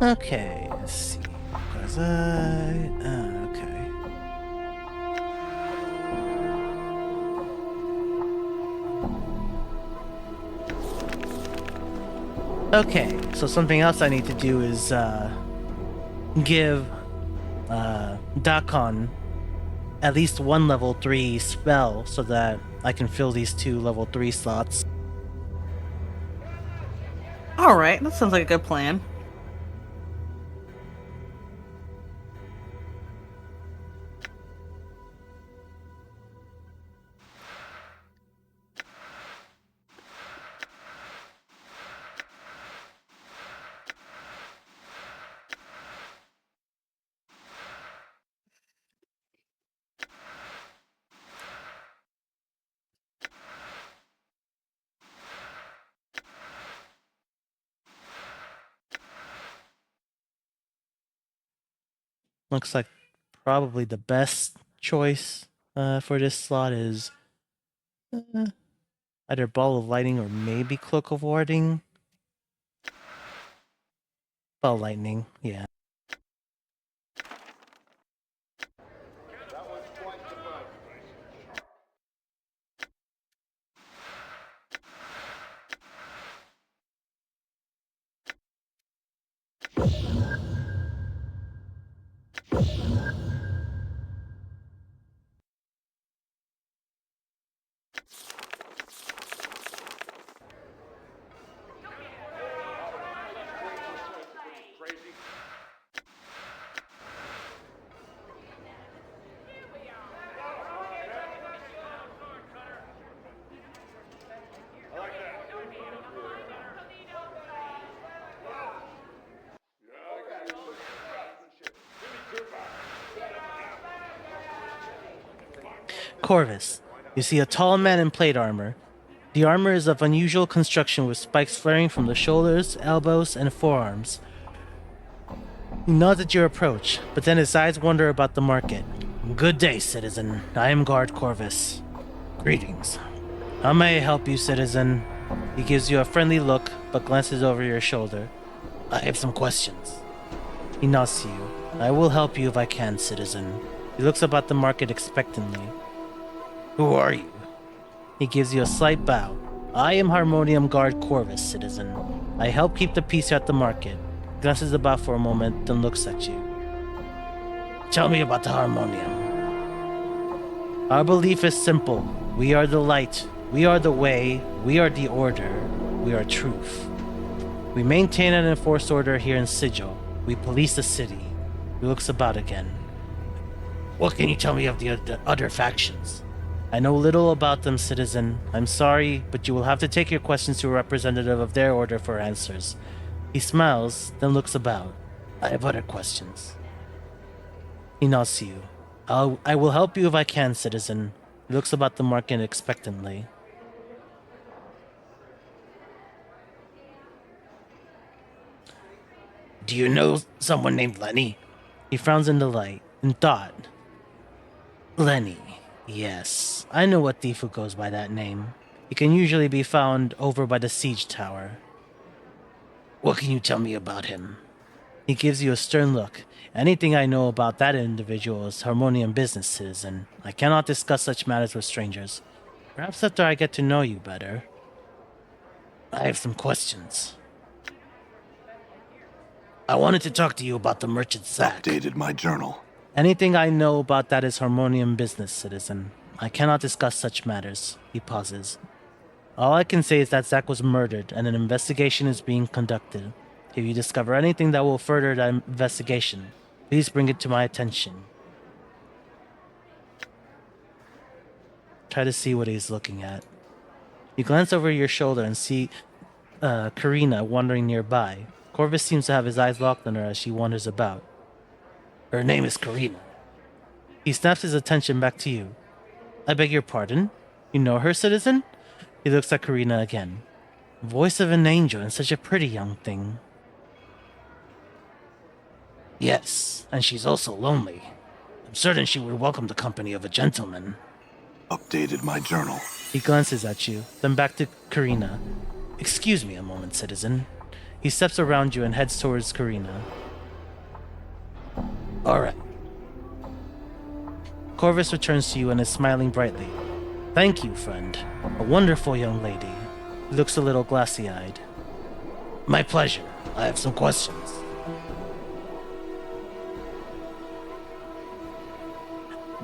Okay, let's see. Okay. Okay, so something else I need to do is give Dakon at least 1 level 3 spell so that I can fill these 2 level 3 slots. All right, that sounds like a good plan. Looks like probably the best choice for this slot is uh, either Ball of Lightning or maybe Cloak of Warding. Ball of Lightning, yeah. Crazy. I like that. Yeah, I got it. Craftsmanship. Give me two back. Corvus, you see a tall man in plate armor. The armor is of unusual construction with spikes flaring from the shoulders, elbows, and forearms. He nods at your approach, but then his eyes wander about the market. Good day, citizen. I am Guard Corvus. Greetings. How may I help you, citizen? He gives you a friendly look, but glances over your shoulder. I have some questions. He nods to you. I will help you if I can, citizen. He looks about the market expectantly. Who are you? He gives you a slight bow. I am Harmonium Guard Corvus, citizen. I help keep the peace at the market. Glances about for a moment, then looks at you. Tell me about the Harmonium. Our belief is simple. We are the light. We are the way. We are the order. We are truth. We maintain and enforce order here in Sigil. We police the city. He looks about again. What can you tell me of the other factions? I know little about them, citizen. I'm sorry, but you will have to take your questions to a representative of their order for answers. He smiles, then looks about. I have other questions. He nods to you. I will help you if I can, citizen. He looks about the market expectantly. Do you know someone named Lenny? He frowns in the light, in thought. Lenny. Yes, I know a thief who goes by that name. He can usually be found over by the siege tower. What can you tell me about him? He gives you a stern look. Anything I know about that individual is Harmonium business, citizen. I cannot discuss such matters with strangers. Perhaps after I get to know you better. I have some questions. I wanted to talk to you about the merchant sack. Updated my journal. Anything I know about that is Harmonium business, citizen. I cannot discuss such matters. He pauses. All I can say is that Zack was murdered, and an investigation is being conducted. If you discover anything that will further that investigation, please bring it to my attention. Try to see what he's looking at. You glance over your shoulder and see Karina wandering nearby. Corvus seems to have his eyes locked on her as she wanders about. Her name is Karina. He snaps his attention back to you. I beg your pardon? You know her, citizen? He looks at Karina again. Voice of an angel and such a pretty young thing. Yes, and she's also lonely. I'm certain she would welcome the company of a gentleman. Updated my journal. He glances at you, then back to Karina. Excuse me a moment, citizen. He steps around you and heads towards Karina. All right. Corvus returns to you and is smiling brightly. Thank you, friend. A wonderful young lady. He looks a little glassy-eyed. My pleasure. I have some questions.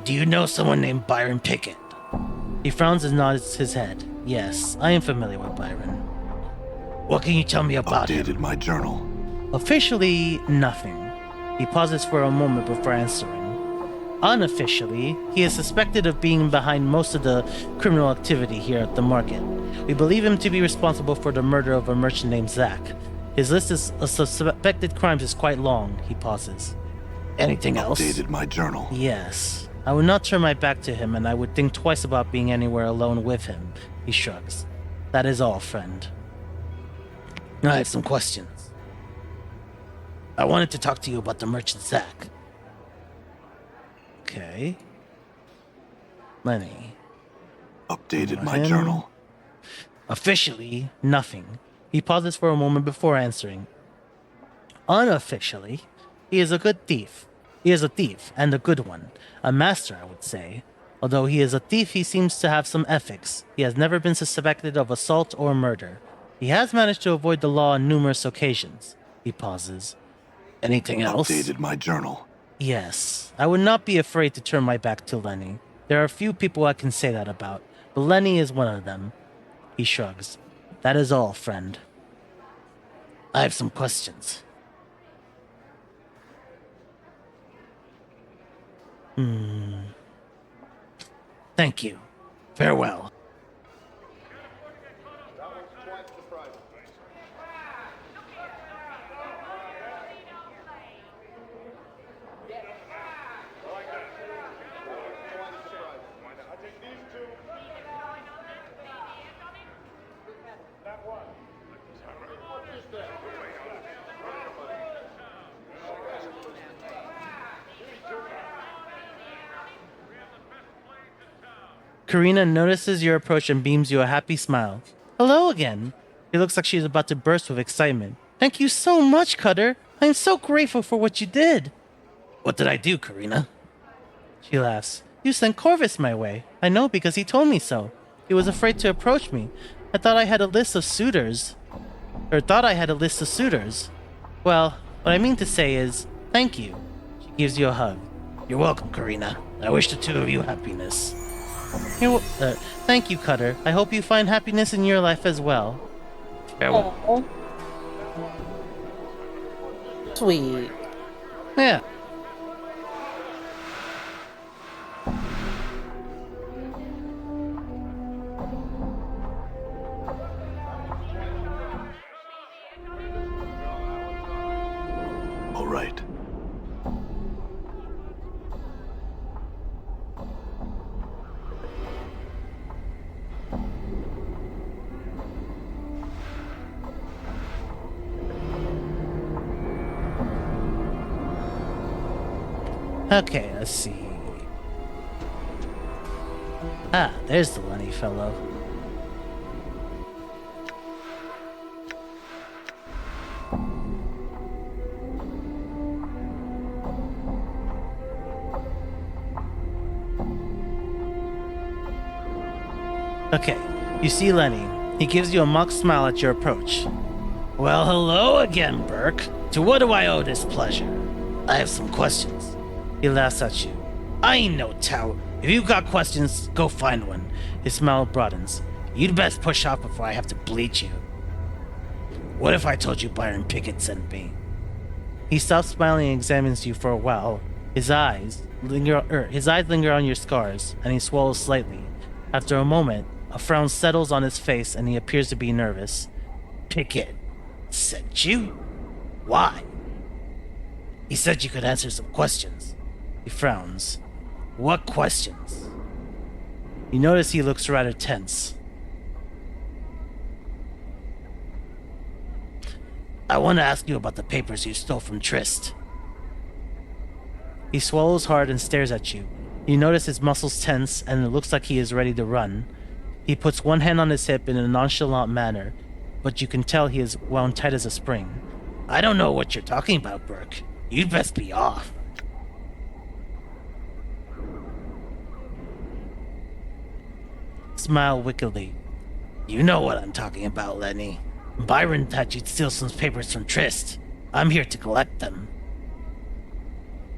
Do you know someone named Byron Pickett? He frowns and nods his head. Yes, I am familiar with Byron. What can you tell me about him? Updated my journal. Officially, nothing. He pauses for a moment before answering. Unofficially, he is suspected of being behind most of the criminal activity here at the market. We believe him to be responsible for the murder of a merchant named Zack. His list of suspected crimes is quite long. He pauses. Anything else? Updated my journal. Yes. I would not turn my back to him, and I would think twice about being anywhere alone with him. He shrugs. That is all, friend. I have some questions. I wanted to talk to you about the merchant Zack. Okay. Lenny. Updated my Him? journal. Officially, nothing. He pauses for a moment before answering. Unofficially, he is a good thief. He is a thief, and a good one. A master, I would say. Although he is a thief, he seems to have some ethics. He has never been suspected of assault or murder. He has managed to avoid the law on numerous occasions. He pauses. Anything else? Updated my journal. Yes. I would not be afraid to turn my back to Lenny. There are few people I can say that about, but Lenny is one of them. He shrugs. That is all, friend. I have some questions. Thank you. Farewell. That one's quite surprising. I think these two. That one. What is that? Karina notices your approach and beams you a happy smile. Hello again. It looks like she's about to burst with excitement. Thank you so much, Cutter. I am so grateful for what you did. What did I do, Karina? She laughs. You sent Corvus my way. I know because he told me so. He was afraid to approach me. I thought I had a list of suitors. Well, what I mean to say is, thank you. She gives you a hug. You're welcome, Karina. I wish the two of you happiness. Thank you, Cutter. I hope you find happiness in your life as well. Farewell. Oh. Sweet. Yeah. All right. Okay, let's see. Ah, there's the Lenny fellow. Okay, you see Lenny. He gives you a mock smile at your approach. Well, hello again, Burke. To what do I owe this pleasure? I have some questions. He laughs at you. I ain't no tout. If you got questions, go find one. His smile broadens. You'd best push off before I have to bleach you. What if I told you Byron Pickett sent me? He stops smiling and examines you for a while. His eyes linger on your scars, and he swallows slightly. After a moment, a frown settles on his face, and he appears to be nervous. Pickett sent you? Why? He said you could answer some questions. He frowns. What questions? You notice he looks rather tense. I want to ask you about the papers you stole from Trist. He swallows hard and stares at you. You notice his muscles tense, and it looks like he is ready to run. He puts one hand on his hip in a nonchalant manner, but you can tell he is wound tight as a spring. I don't know what you're talking about, Burke. You'd best be off. Smile wickedly. You know what I'm talking about, Lenny. Byron thought you'd steal some papers from Trist. I'm here to collect them.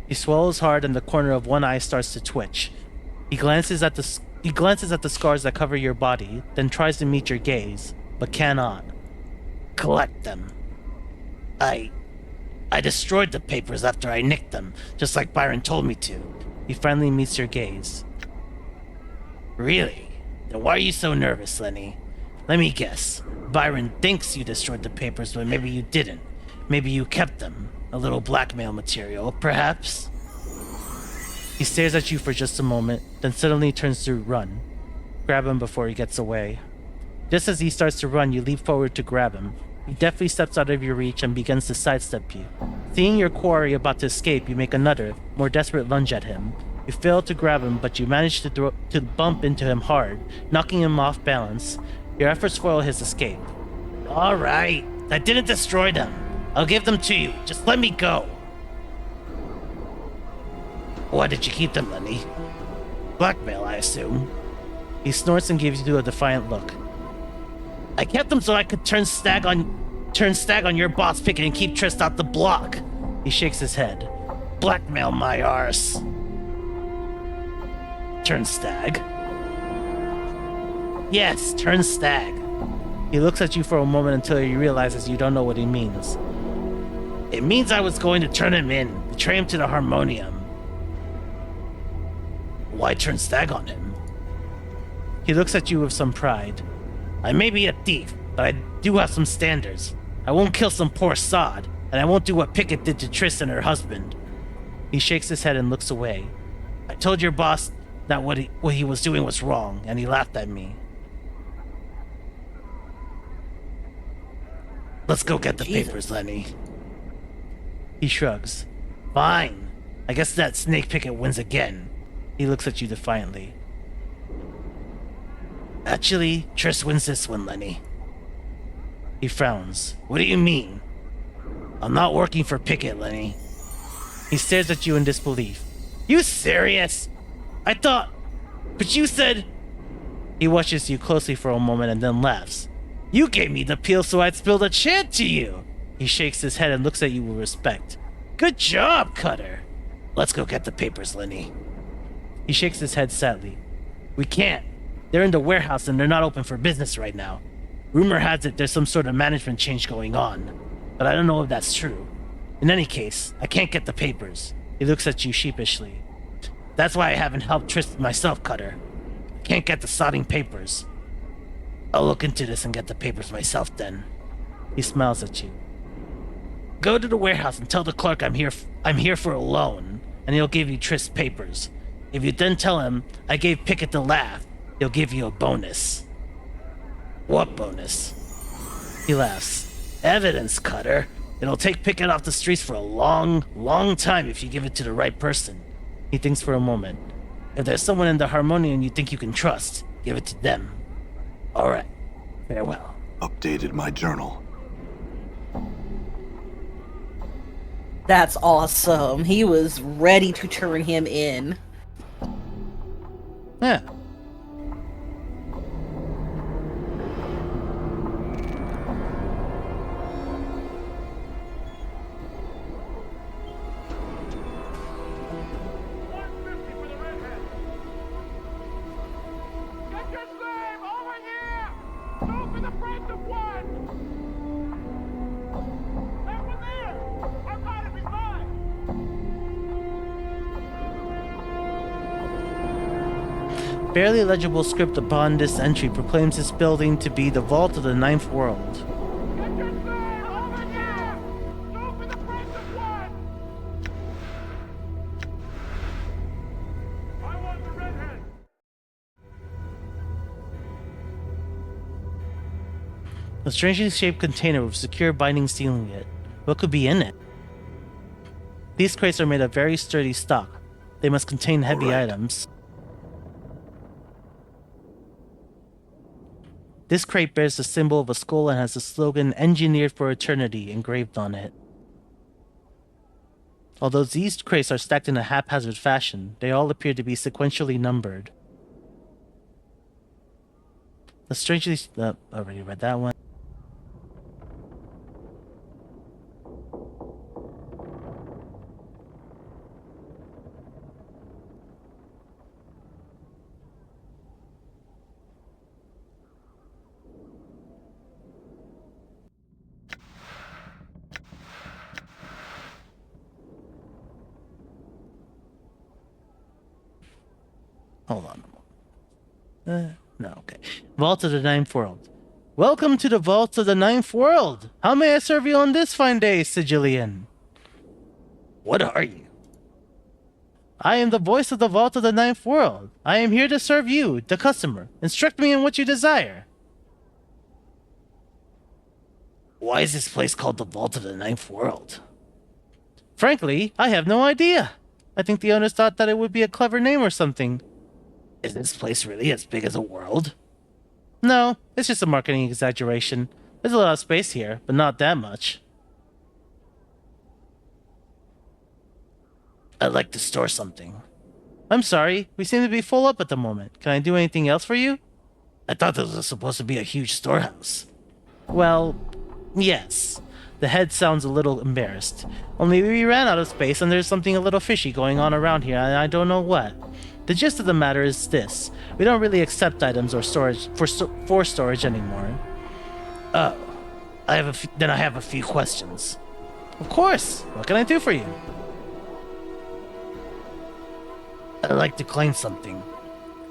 He swallows hard and the corner of one eye starts to twitch. He glances at the scars that cover your body, then tries to meet your gaze, but cannot. Collect them. I destroyed the papers after I nicked them, just like Byron told me to. He finally meets your gaze. Really? Then why are you so nervous, Lenny? Let me guess. Byron thinks you destroyed the papers, but maybe you didn't. Maybe you kept them. A little blackmail material, perhaps? He stares at you for just a moment, then suddenly turns to run. Grab him before he gets away. Just as he starts to run, you leap forward to grab him. He deftly steps out of your reach and begins to sidestep you. Seeing your quarry about to escape, you make another, more desperate lunge at him. You fail to grab him, but you manage to bump into him hard, knocking him off balance. Your efforts foil his escape. All right, I didn't destroy them. I'll give them to you. Just let me go. Why did you keep them, Lenny? Blackmail, I assume. He snorts and gives you a defiant look. I kept them so I could turn stag on your boss Pickett and keep Trist out the block. He shakes his head. Blackmail my arse. Turn stag? Yes, turn stag. He looks at you for a moment until he realizes you don't know what he means. It means I was going to turn him in, betray him to the Harmonium. Why turn stag on him? He looks at you with some pride. I may be a thief, but I do have some standards. I won't kill some poor sod, and I won't do what Pickett did to Triss and her husband. He shakes his head and looks away. I told your boss that what he was doing was wrong, and he laughed at me. Let's go get the papers, Lenny. He shrugs. Fine. I guess that snake Pickett wins again. He looks at you defiantly. Actually, Triss wins this one, Lenny. He frowns. What do you mean? I'm not working for Pickett, Lenny. He stares at you in disbelief. You serious? I thought... But you said... He watches you closely for a moment and then laughs. You gave me the peel so I'd spill the chant to you. He shakes his head and looks at you with respect. Good job, Cutter. Let's go get the papers, Lenny. He shakes his head sadly. We can't. They're in the warehouse and they're not open for business right now. Rumor has it there's some sort of management change going on, but I don't know if that's true. In any case, I can't get the papers. He looks at you sheepishly. That's why I haven't helped Tristan myself, Cutter. I can't get the sodding papers. I'll look into this and get the papers myself then. He smiles at you. Go to the warehouse and tell the clerk I'm here for a loan, and he'll give you Trist's papers. If you then tell him I gave Pickett the laugh, he'll give you a bonus. What bonus? He laughs. Evidence, Cutter. It'll take Pickett off the streets for a long, long time if you give it to the right person. He thinks for a moment. If there's someone in the Harmonium you think you can trust, give it to them. All right. Farewell. Updated my journal. That's awesome. He was ready to turn him in. Yeah. Get your slave over here! Two for the price of one! That one there! I thought it was mine! Barely legible script upon this entry proclaims this building to be the Vault of the Ninth World. Get your slave over here! Two for the price of one! I want the redhead! A strangely shaped container with secure binding sealing it. What could be in it? These crates are made of very sturdy stock. They must contain heavy Alright. items. This crate bears the symbol of a skull and has the slogan "Engineered for Eternity" engraved on it. Although these crates are stacked in a haphazard fashion, they all appear to be sequentially numbered. The strangely... I already read that one. Hold on a moment. No, okay. Vault of the Ninth World. Welcome to the Vault of the Ninth World. How may I serve you on this fine day, Sigillian? What are you? I am the voice of the Vault of the Ninth World. I am here to serve you, the customer. Instruct me in what you desire. Why is this place called the Vault of the Ninth World? Frankly, I have no idea. I think the owners thought that it would be a clever name or something. Is this place really as big as a world? No, it's just a marketing exaggeration. There's a lot of space here, but not that much. I'd like to store something. I'm sorry, we seem to be full up at the moment. Can I do anything else for you? I thought this was supposed to be a huge storehouse. Well, yes. The head sounds a little embarrassed. Only we ran out of space and there's something a little fishy going on around here and I don't know what. The gist of the matter is this. We don't really accept items or storage for storage anymore. Oh. I have a few questions. Of course. What can I do for you? I'd like to claim something.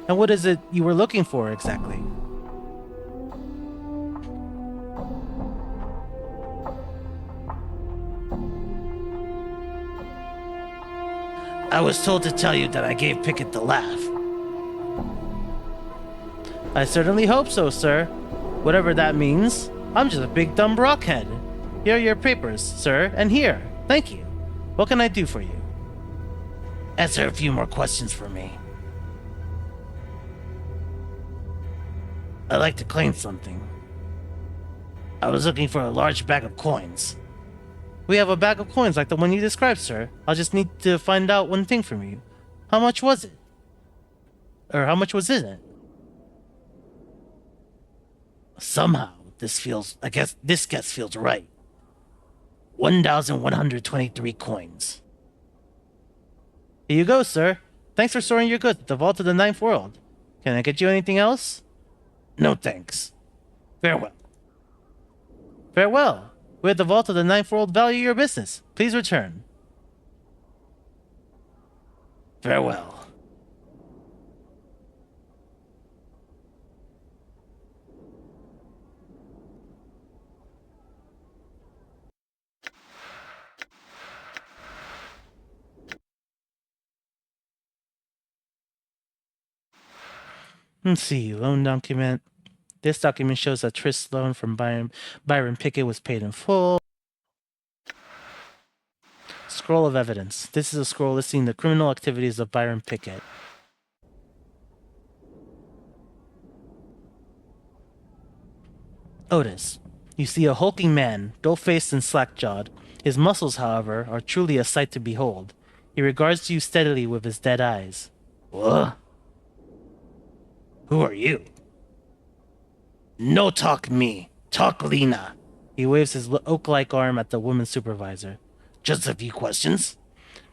And what is it you were looking for exactly? I was told to tell you that I gave Pickett the laugh. I certainly hope so, sir. Whatever that means. I'm just a big dumb rockhead. Here are your papers, sir, and here. Thank you. What can I do for you? Answer a few more questions for me. I'd like to claim something. I was looking for a large bag of coins. We have a bag of coins like the one you described, sir. I'll just need to find out one thing from you. How much was it? Or how much was in it? Somehow, this guess feels right. 1,123 coins. Here you go, sir. Thanks for storing your goods at the Vault of the Ninth World. Can I get you anything else? No thanks. Farewell. Farewell. We at the Vault of the Ninth World value your business. Please return. Farewell. Let's see, loan document. This document shows that Trist's loan from Byron Pickett was paid in full. Scroll of evidence. This is a scroll listing the criminal activities of Byron Pickett. Otis. You see a hulking man, dull-faced and slack-jawed. His muscles, however, are truly a sight to behold. He regards you steadily with his dead eyes. What? Who are you? No talk me. Talk Lena. He waves his oak-like arm at the woman supervisor. Just a few questions?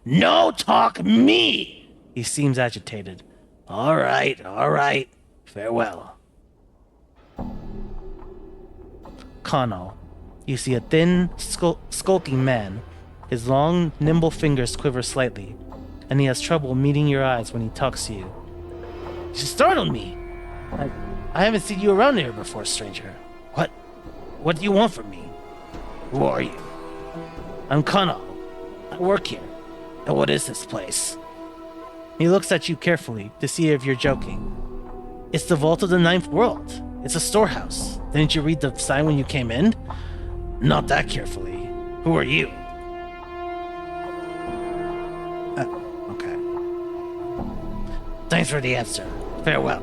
No talk me! He seems agitated. All right. Farewell. Connell. You see a thin, skulking man. His long, nimble fingers quiver slightly, and he has trouble meeting your eyes when he talks to you. You startled me! I haven't seen you around here before, stranger. What do you want from me? Who are you? I'm Connell. I work here. And what is this place? He looks at you carefully to see if you're joking. It's the Vault of the Ninth World. It's a storehouse. Didn't you read the sign when you came in? Not that carefully. Who are you? Okay. Thanks for the answer. Farewell.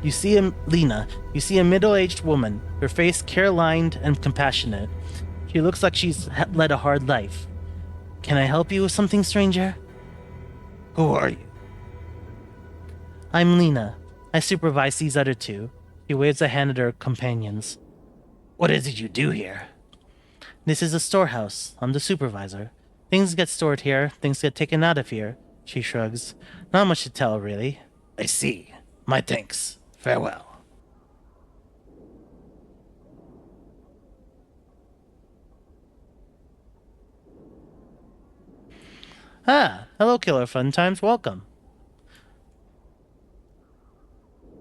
You see Lena. You see a middle-aged woman, her face care-lined and compassionate. She looks like she's led a hard life. Can I help you with something, stranger? Who are you? I'm Lena. I supervise these other two. She waves a hand at her companions. What is it you do here? This is a storehouse. I'm the supervisor. Things get stored here, things get taken out of here. She shrugs. Not much to tell, really. I see. My thanks. Farewell. Ah, hello, Killer Fun Times. Welcome.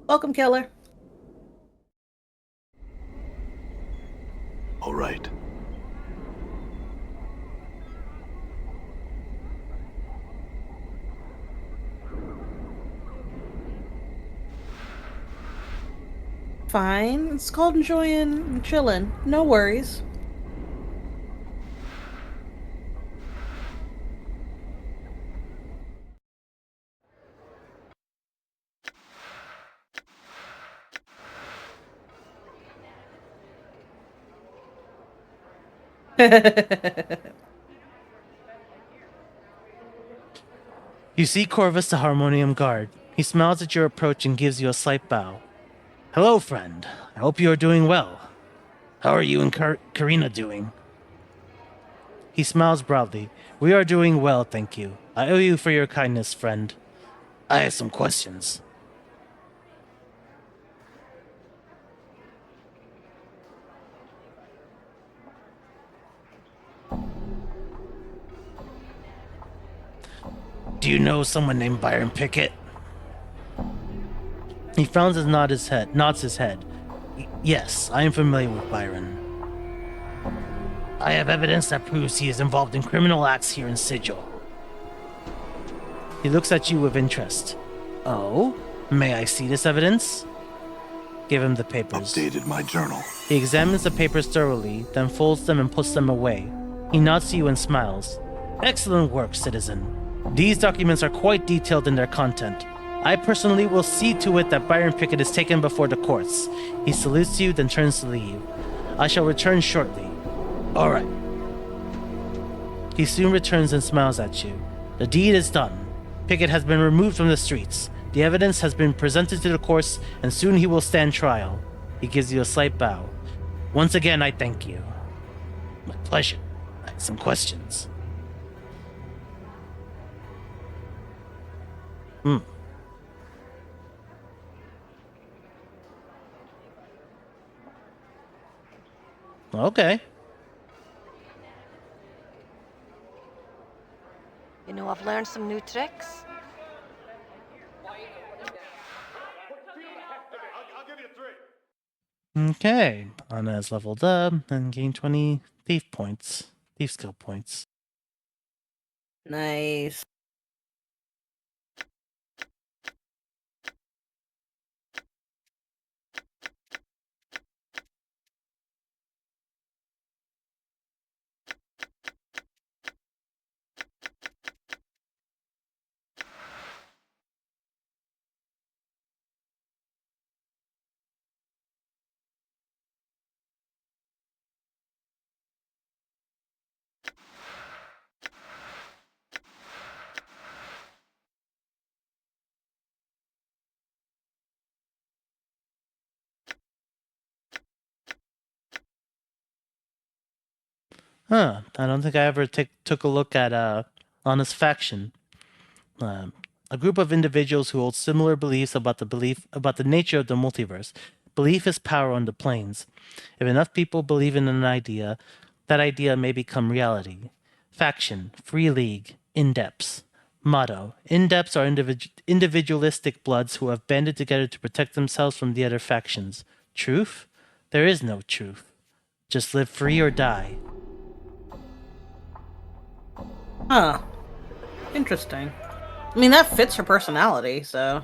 Welcome, Killer. All right. fine. It's called enjoying and chilling. No worries. You see Corvus the Harmonium Guard. He smiles at your approach and gives you a slight bow. Hello, friend. I hope you are doing well. How are you and Karina doing? He smiles broadly. We are doing well, thank you. I owe you for your kindness, friend. I have some questions. Do you know someone named Byron Pickett? He frowns and nods his head. Yes, I am familiar with Byron. I have evidence that proves he is involved in criminal acts here in Sigil. He looks at you with interest. Oh? May I see this evidence? Give him the papers. Updated my journal. He examines the papers thoroughly, then folds them and puts them away. He nods to you and smiles. Excellent work, citizen. These documents are quite detailed in their content. I personally will see to it that Byron Pickett is taken before the courts. He salutes you, then turns to leave. I shall return shortly. All right. He soon returns and smiles at you. The deed is done. Pickett has been removed from the streets. The evidence has been presented to the courts, and soon he will stand trial. He gives you a slight bow. Once again, I thank you. My pleasure. I have some questions. Okay. You know, I've learned some new tricks. Okay. Anna has leveled up and gained 20 thief points. Thief skill points. Nice. Huh. I don't think I ever took a look at Anna's faction. A group of individuals who hold similar beliefs about the nature of the multiverse. Belief is power on the planes. If enough people believe in an idea, that idea may become reality. Faction, Free League, Indepts. Motto: Indepts are individualistic bloods who have banded together to protect themselves from the other factions. Truth? There is no truth. Just live free or die. Huh. Interesting. I mean, that fits her personality, so.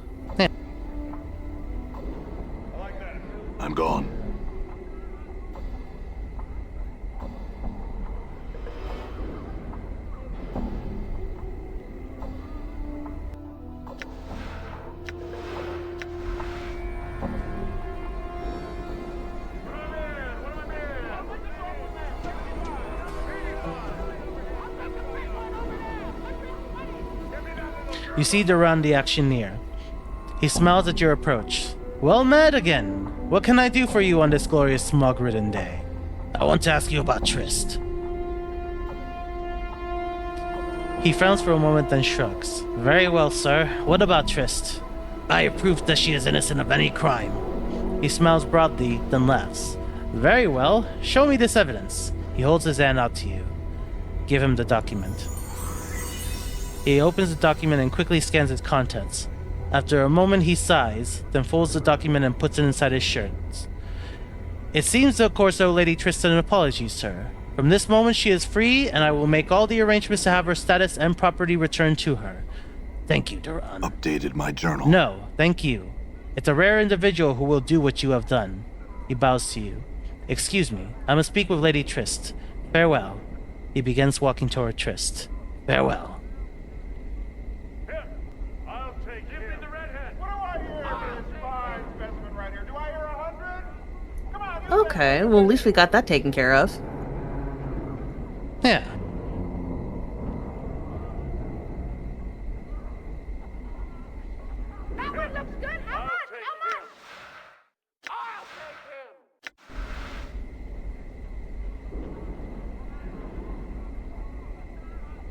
I'm gone. You see Duran the Actioneer. He smiles at your approach. Well met again. What can I do for you on this glorious smog-ridden day? I want to ask you about Trist. He frowns for a moment, then shrugs. Very well, sir. What about Trist? I have proof that she is innocent of any crime. He smiles broadly, then laughs. Very well. Show me this evidence. He holds his hand out to you. Give him the document. He opens the document and quickly scans its contents. After a moment, he sighs, then folds the document and puts it inside his shirt. It seems the Corso Lady Tristan apologies, sir. From this moment, she is free, and I will make all the arrangements to have her status and property returned to her. Thank you, Duran. Updated my journal. No, thank you. It's a rare individual who will do what you have done. He bows to you. Excuse me, I must speak with Lady Trist. Farewell. He begins walking toward Trist. Farewell. Here, I'll take Give me the redhead. What do I hear? This fine specimen right here. Do I hear 100? Come on. You Okay, well, at least we got that taken care of. Yeah. That one looks good. How much? I'll take him.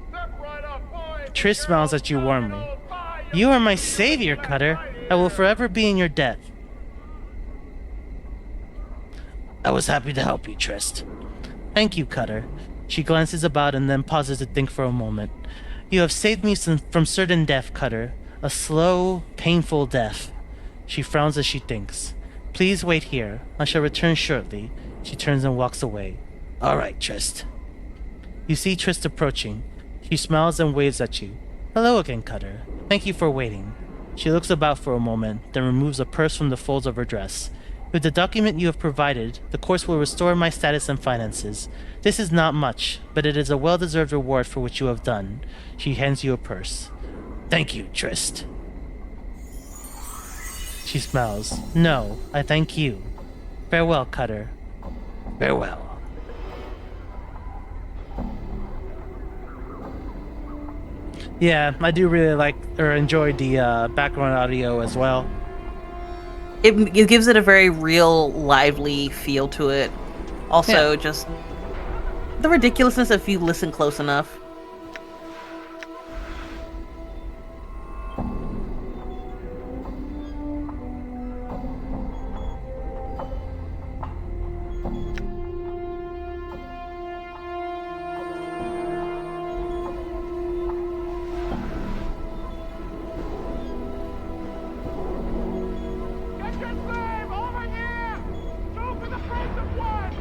Step right up, boys. Trist smiles at you warmly. You are my savior, Cutter. I will forever be in your debt. I was happy to help you, Trist. Thank you, Cutter. She glances about and then pauses to think for a moment. You have saved me from certain death, Cutter. A slow, painful death. She frowns as she thinks. Please wait here. I shall return shortly. She turns and walks away. All right, Trist. You see Trist approaching. She smiles and waves at you. Hello again, Cutter. Thank you for waiting. She looks about for a moment, then removes a purse from the folds of her dress. With the document you have provided, the course will restore my status and finances. This is not much, but it is a well-deserved reward for what you have done. She hands you a purse. Thank you, Trist. She smiles. No, I thank you. Farewell, Cutter. Farewell. Yeah, I do really like or enjoy the background audio as well. It gives it a very real, lively feel to it. Also, Yeah. just the ridiculousness if you listen close enough. Get your slave over here. Two for the price of one.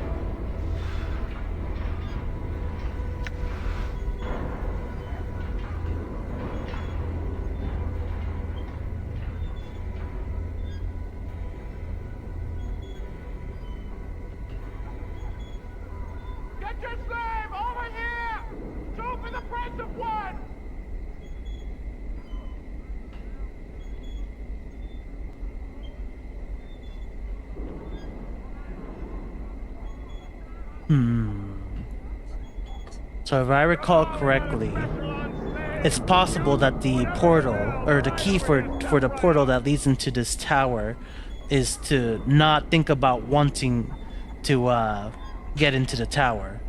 Get your slave over here. Two for the price of one. So if I recall correctly, it's possible that the portal, or the key for the portal that leads into this tower, is to not think about wanting to get into the tower.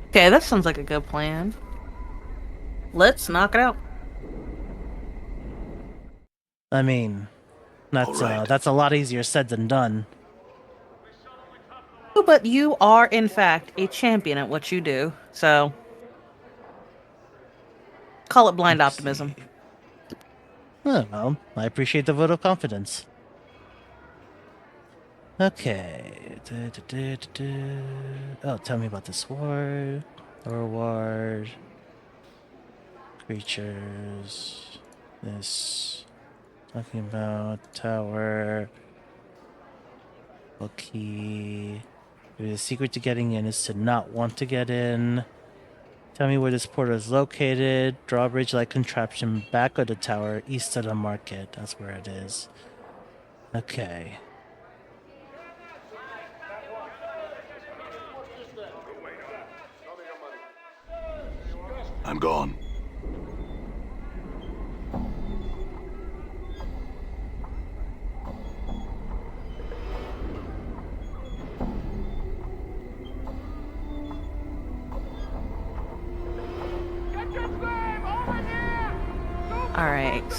Okay, that sounds like a good plan. Let's knock it out. I mean, Alright. that's a lot easier said than done. Oh, but you are, in fact, a champion at what you do, so call it blind Let's optimism. see. Oh, well, I appreciate the vote of confidence. Okay. Oh, tell me about this ward. Lower ward. Creatures. This. Talking about tower. Okay. The secret to getting in is to not want to get in. Tell me where this portal is located. Drawbridge-like contraption back of the tower, east of the market. That's where it is. Okay. I'm gone. Get your slave over here. All right.